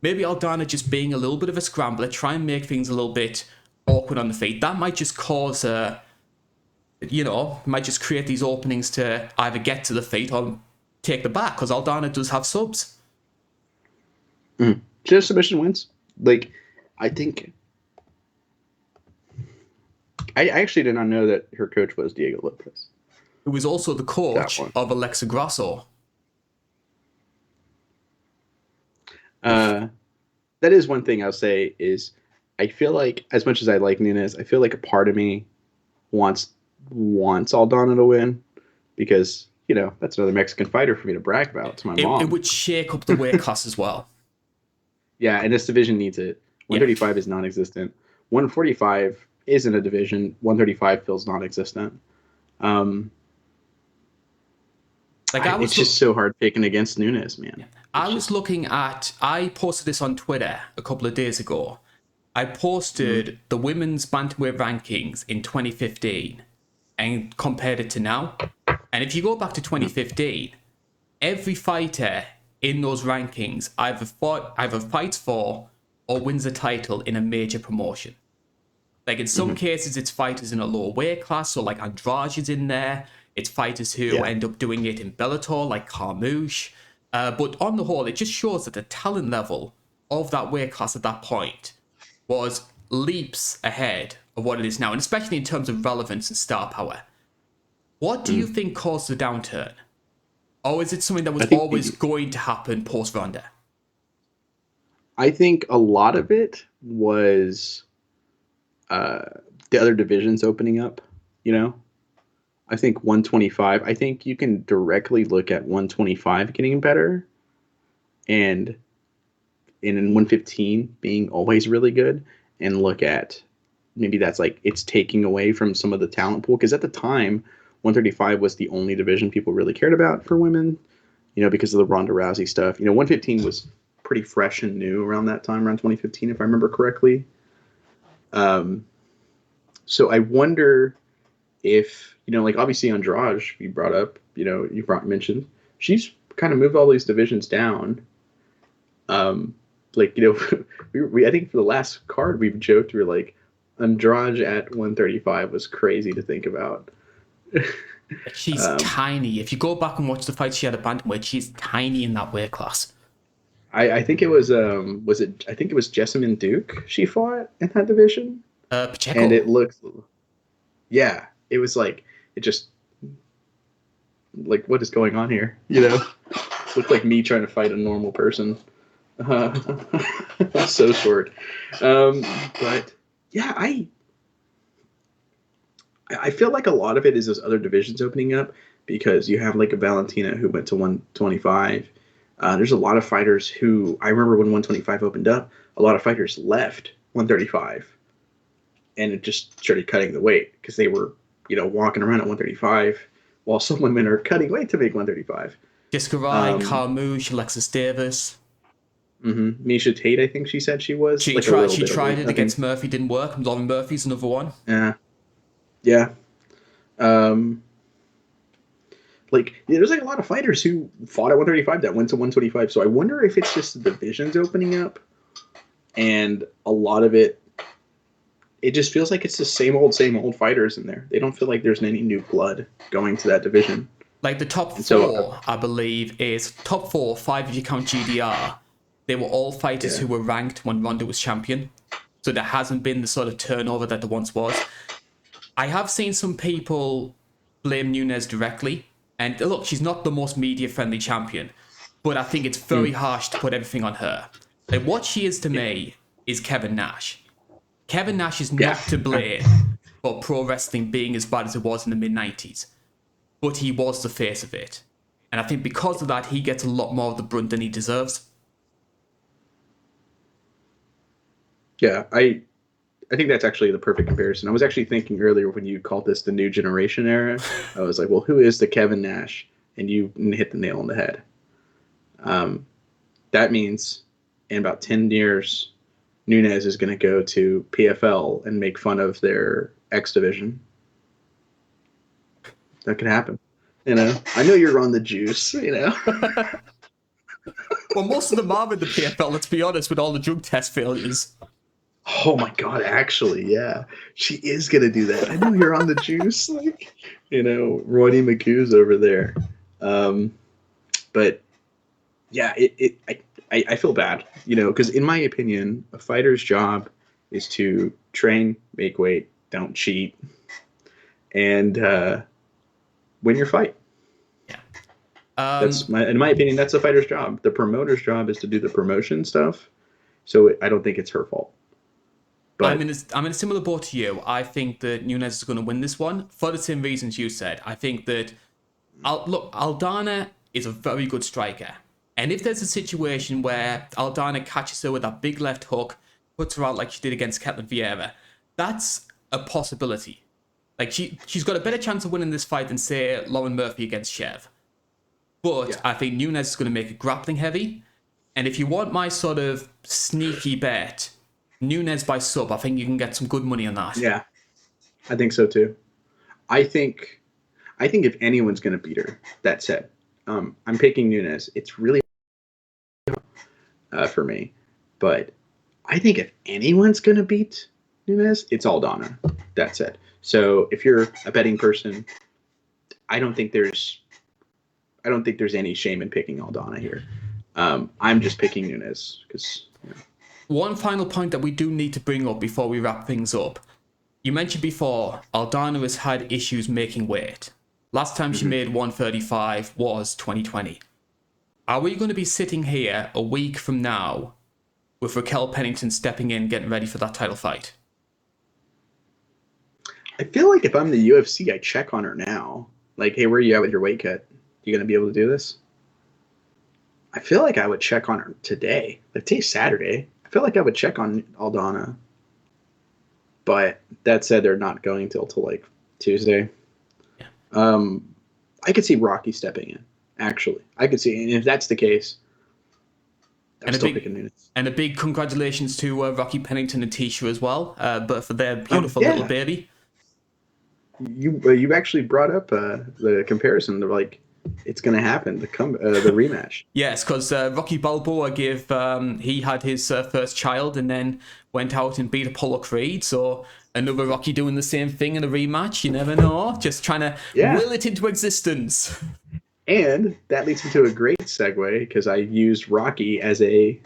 Maybe Aldana just being a little bit of a scrambler, try and make things a little bit awkward on the feet. That might just cause might just create these openings to either get to the feet or take the back, because Aldana does have subs. She has submission wins. Like, I think... I actually did not know that her coach was Diego Lopez. Who was also the coach of Alexa Grasso. That is one thing I'll say is I feel like, as much as I like Nunes, I feel like a part of me wants Aldana to win because, that's another Mexican fighter for me to brag about to my mom. It would shake up the weight class as well. Yeah, and this division needs it. 135 is non-existent. 145 isn't a division. 135 feels non-existent. It's just so hard picking against Nunes, man. I posted this on Twitter a couple of days ago. I posted the women's bantamweight rankings in 2015 and compared it to now. And if you go back to 2015, every fighter in those rankings either fights for or wins a title in a major promotion. Like in some cases, it's fighters in a lower weight class, so like Andrade is in there. It's fighters who end up doing it in Bellator, like Karl. But on the whole, it just shows that the talent level of that weight class at that point was leaps ahead of what it is now, and especially in terms of relevance and star power. What do you think caused the downturn? Or is it something that was always going to happen post-Ronda? I think a lot of it was the other divisions opening up, I think 125, I think you can directly look at 125 getting better and in 115 being always really good, and look at maybe that's like it's taking away from some of the talent pool, because at the time 135 was the only division people really cared about for women, because of the Ronda Rousey stuff. 115 was pretty fresh and new around that time, around 2015, if I remember correctly. So I wonder if, like obviously Andrade, you brought up, mentioned, she's kind of moved all these divisions down. I think for the last card we've joked, we're like, Andrade at 135 was crazy to think about. She's tiny. If you go back and watch the fight she had at bantamweight, she's tiny in that weight class. I think it was I think it was Jessamine Duke she fought in that division. Pacheco. And it looked, it was like, it just, like, what is going on here? Looked like me trying to fight a normal person. So short. But yeah, I feel like a lot of it is those other divisions opening up, because you have like a Valentina who went to 125. There's a lot of fighters who, I remember when 125 opened up, a lot of fighters left 135 and it just started cutting the weight because they were, walking around at 135 while some women are cutting weight to make 135. Jessica Rai, Karl, Alexis Davis. Misha Tate, I think she said she was. She tried it against Murphy, didn't work. Lauren Murphy's another one. Yeah. There's like a lot of fighters who fought at 135 that went to 125. So I wonder if it's just the divisions opening up, and a lot of it just feels like it's the same old fighters in there. They don't feel like there's any new blood going to that division. Like the top four, I believe, is top 4, 5 if you count GDR. They were all fighters who were ranked when Ronda was champion. So there hasn't been the sort of turnover that there once was. I have seen some people blame Nunes directly. And look, she's not the most media-friendly champion, but I think it's very harsh to put everything on her. Like, what she is to me is Kevin Nash. Kevin Nash is not to blame for pro wrestling being as bad as it was in the mid-90s, but he was the face of it. And I think because of that, he gets a lot more of the brunt than he deserves. Yeah, I think that's actually the perfect comparison. I was actually thinking earlier when you called this the new generation era, I was like, well, who is the Kevin Nash? And you hit the nail on the head. That means, in about 10 years, Nunes is going to go to PFL and make fun of their X division. That could happen. I know you're on the juice, Well, most of them are in the PFL, let's be honest, with all the drug test failures. Oh my God, actually, yeah. She is going to do that. I know you're on the juice. Roddy McHugh's over there. But yeah, I feel bad, because in my opinion, a fighter's job is to train, make weight, don't cheat, and win your fight. Yeah. In my opinion, that's a fighter's job. The promoter's job is to do the promotion stuff. So I don't think it's her fault. But I'm in a similar boat to you. I think that Nunes is going to win this one for the same reasons you said. I think that Aldana is a very good striker. And if there's a situation where Aldana catches her with that big left hook, puts her out like she did against Ketlen Vieira, that's a possibility. Like she's got a better chance of winning this fight than, say, Lauren Murphy against Chev. But yeah. I think Nunes is going to make it grappling heavy. And if you want my sort of sneaky bet, Nunes by sub, I think you can get some good money on that. Yeah, I think so too. I think if anyone's going to beat her, that said, I'm picking Nunes. It's really for me, but I think if anyone's going to beat Nunes, it's Aldana. That said, so if you're a betting person, I don't think there's any shame in picking Aldana here. I'm just picking Nunes because. One final point that we do need to bring up before we wrap things up. You mentioned before, Aldana has had issues making weight. Last time she made 135 was 2020. Are we going to be sitting here a week from now with Raquel Pennington stepping in, getting ready for that title fight? I feel like if I'm the UFC, I check on her now. Like, hey, where are you at with your weight cut? You going to be able to do this? I feel like I would check on her today. Like, today's Saturday. I feel like I would check on Aldana. But that said, they're not going till like Tuesday. Yeah. I could see Rocky stepping in. Actually, I could see, and if that's the case, I'm still picking Nunes. And a big congratulations to Rocky Pennington and Tisha as well, but for their beautiful little baby. You actually brought up the comparison. They're like, it's going to happen. The rematch. Yes, because Rocky Balboa he had his first child and then went out and beat Apollo Creed. So another Rocky doing the same thing in a rematch. You never know. Just trying to will it into existence. And that leads me to a great segue because I used Rocky as the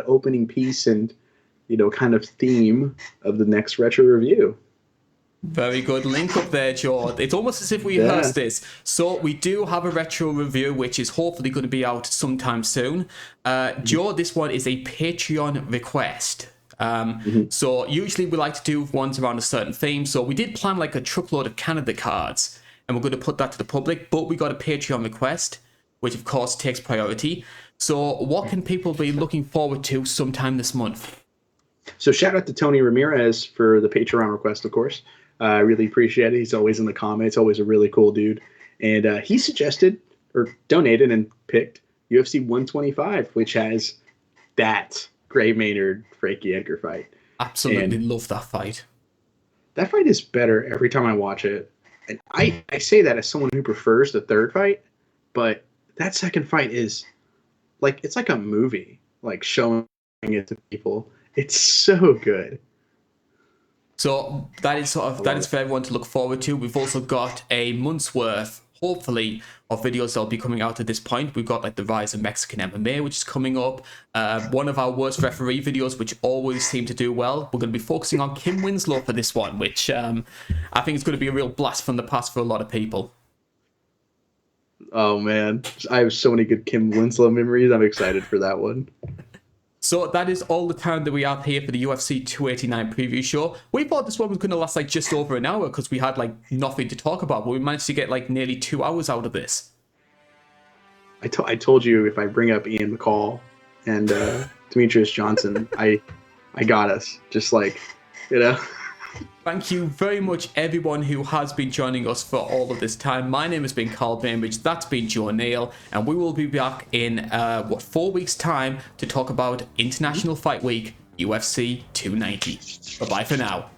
opening piece and kind of theme of the next retro review. Very good link up there, Joe. It's almost as if we rehearsed this. So we do have a retro review, which is hopefully going to be out sometime soon. Joe, this one is a Patreon request. So usually we like to do ones around a certain theme. So we did plan like a truckload of Canada cards, and we're going to put that to the public. But we got a Patreon request, which of course takes priority. So what can people be looking forward to sometime this month? So shout out to Tony Ramirez for the Patreon request, of course. I really appreciate it. He's always in the comments, always a really cool dude. And he suggested or donated and picked UFC 125, which has that Gray Maynard-Frankie Edgar fight. Absolutely love that fight. That fight is better every time I watch it. And I say that as someone who prefers the third fight, but that second fight is like, it's like a movie, like showing it to people. It's so good. So that is for everyone to look forward to. We've also got a month's worth, hopefully, of videos that'll be coming out at this point. We've got like the rise of Mexican MMA, which is coming up. One of our worst referee videos, which always seem to do well. We're going to be focusing on Kim Winslow for this one, which I think is going to be a real blast from the past for a lot of people. Oh man, I have so many good Kim Winslow memories. I'm excited for that one. So that is all the time that we have here for the UFC 289 preview show. We thought this one was going to last like just over an hour because we had like nothing to talk about, but we managed to get like nearly 2 hours out of this. I told you if I bring up Ian McCall and Demetrius Johnson, I got us. Just like, Thank you very much, everyone who has been joining us for all of this time. My name has been Karl Bainbridge, that's been Joe Neal, and we will be back in, 4 weeks' time to talk about International Fight Week, UFC 290. Bye-bye for now.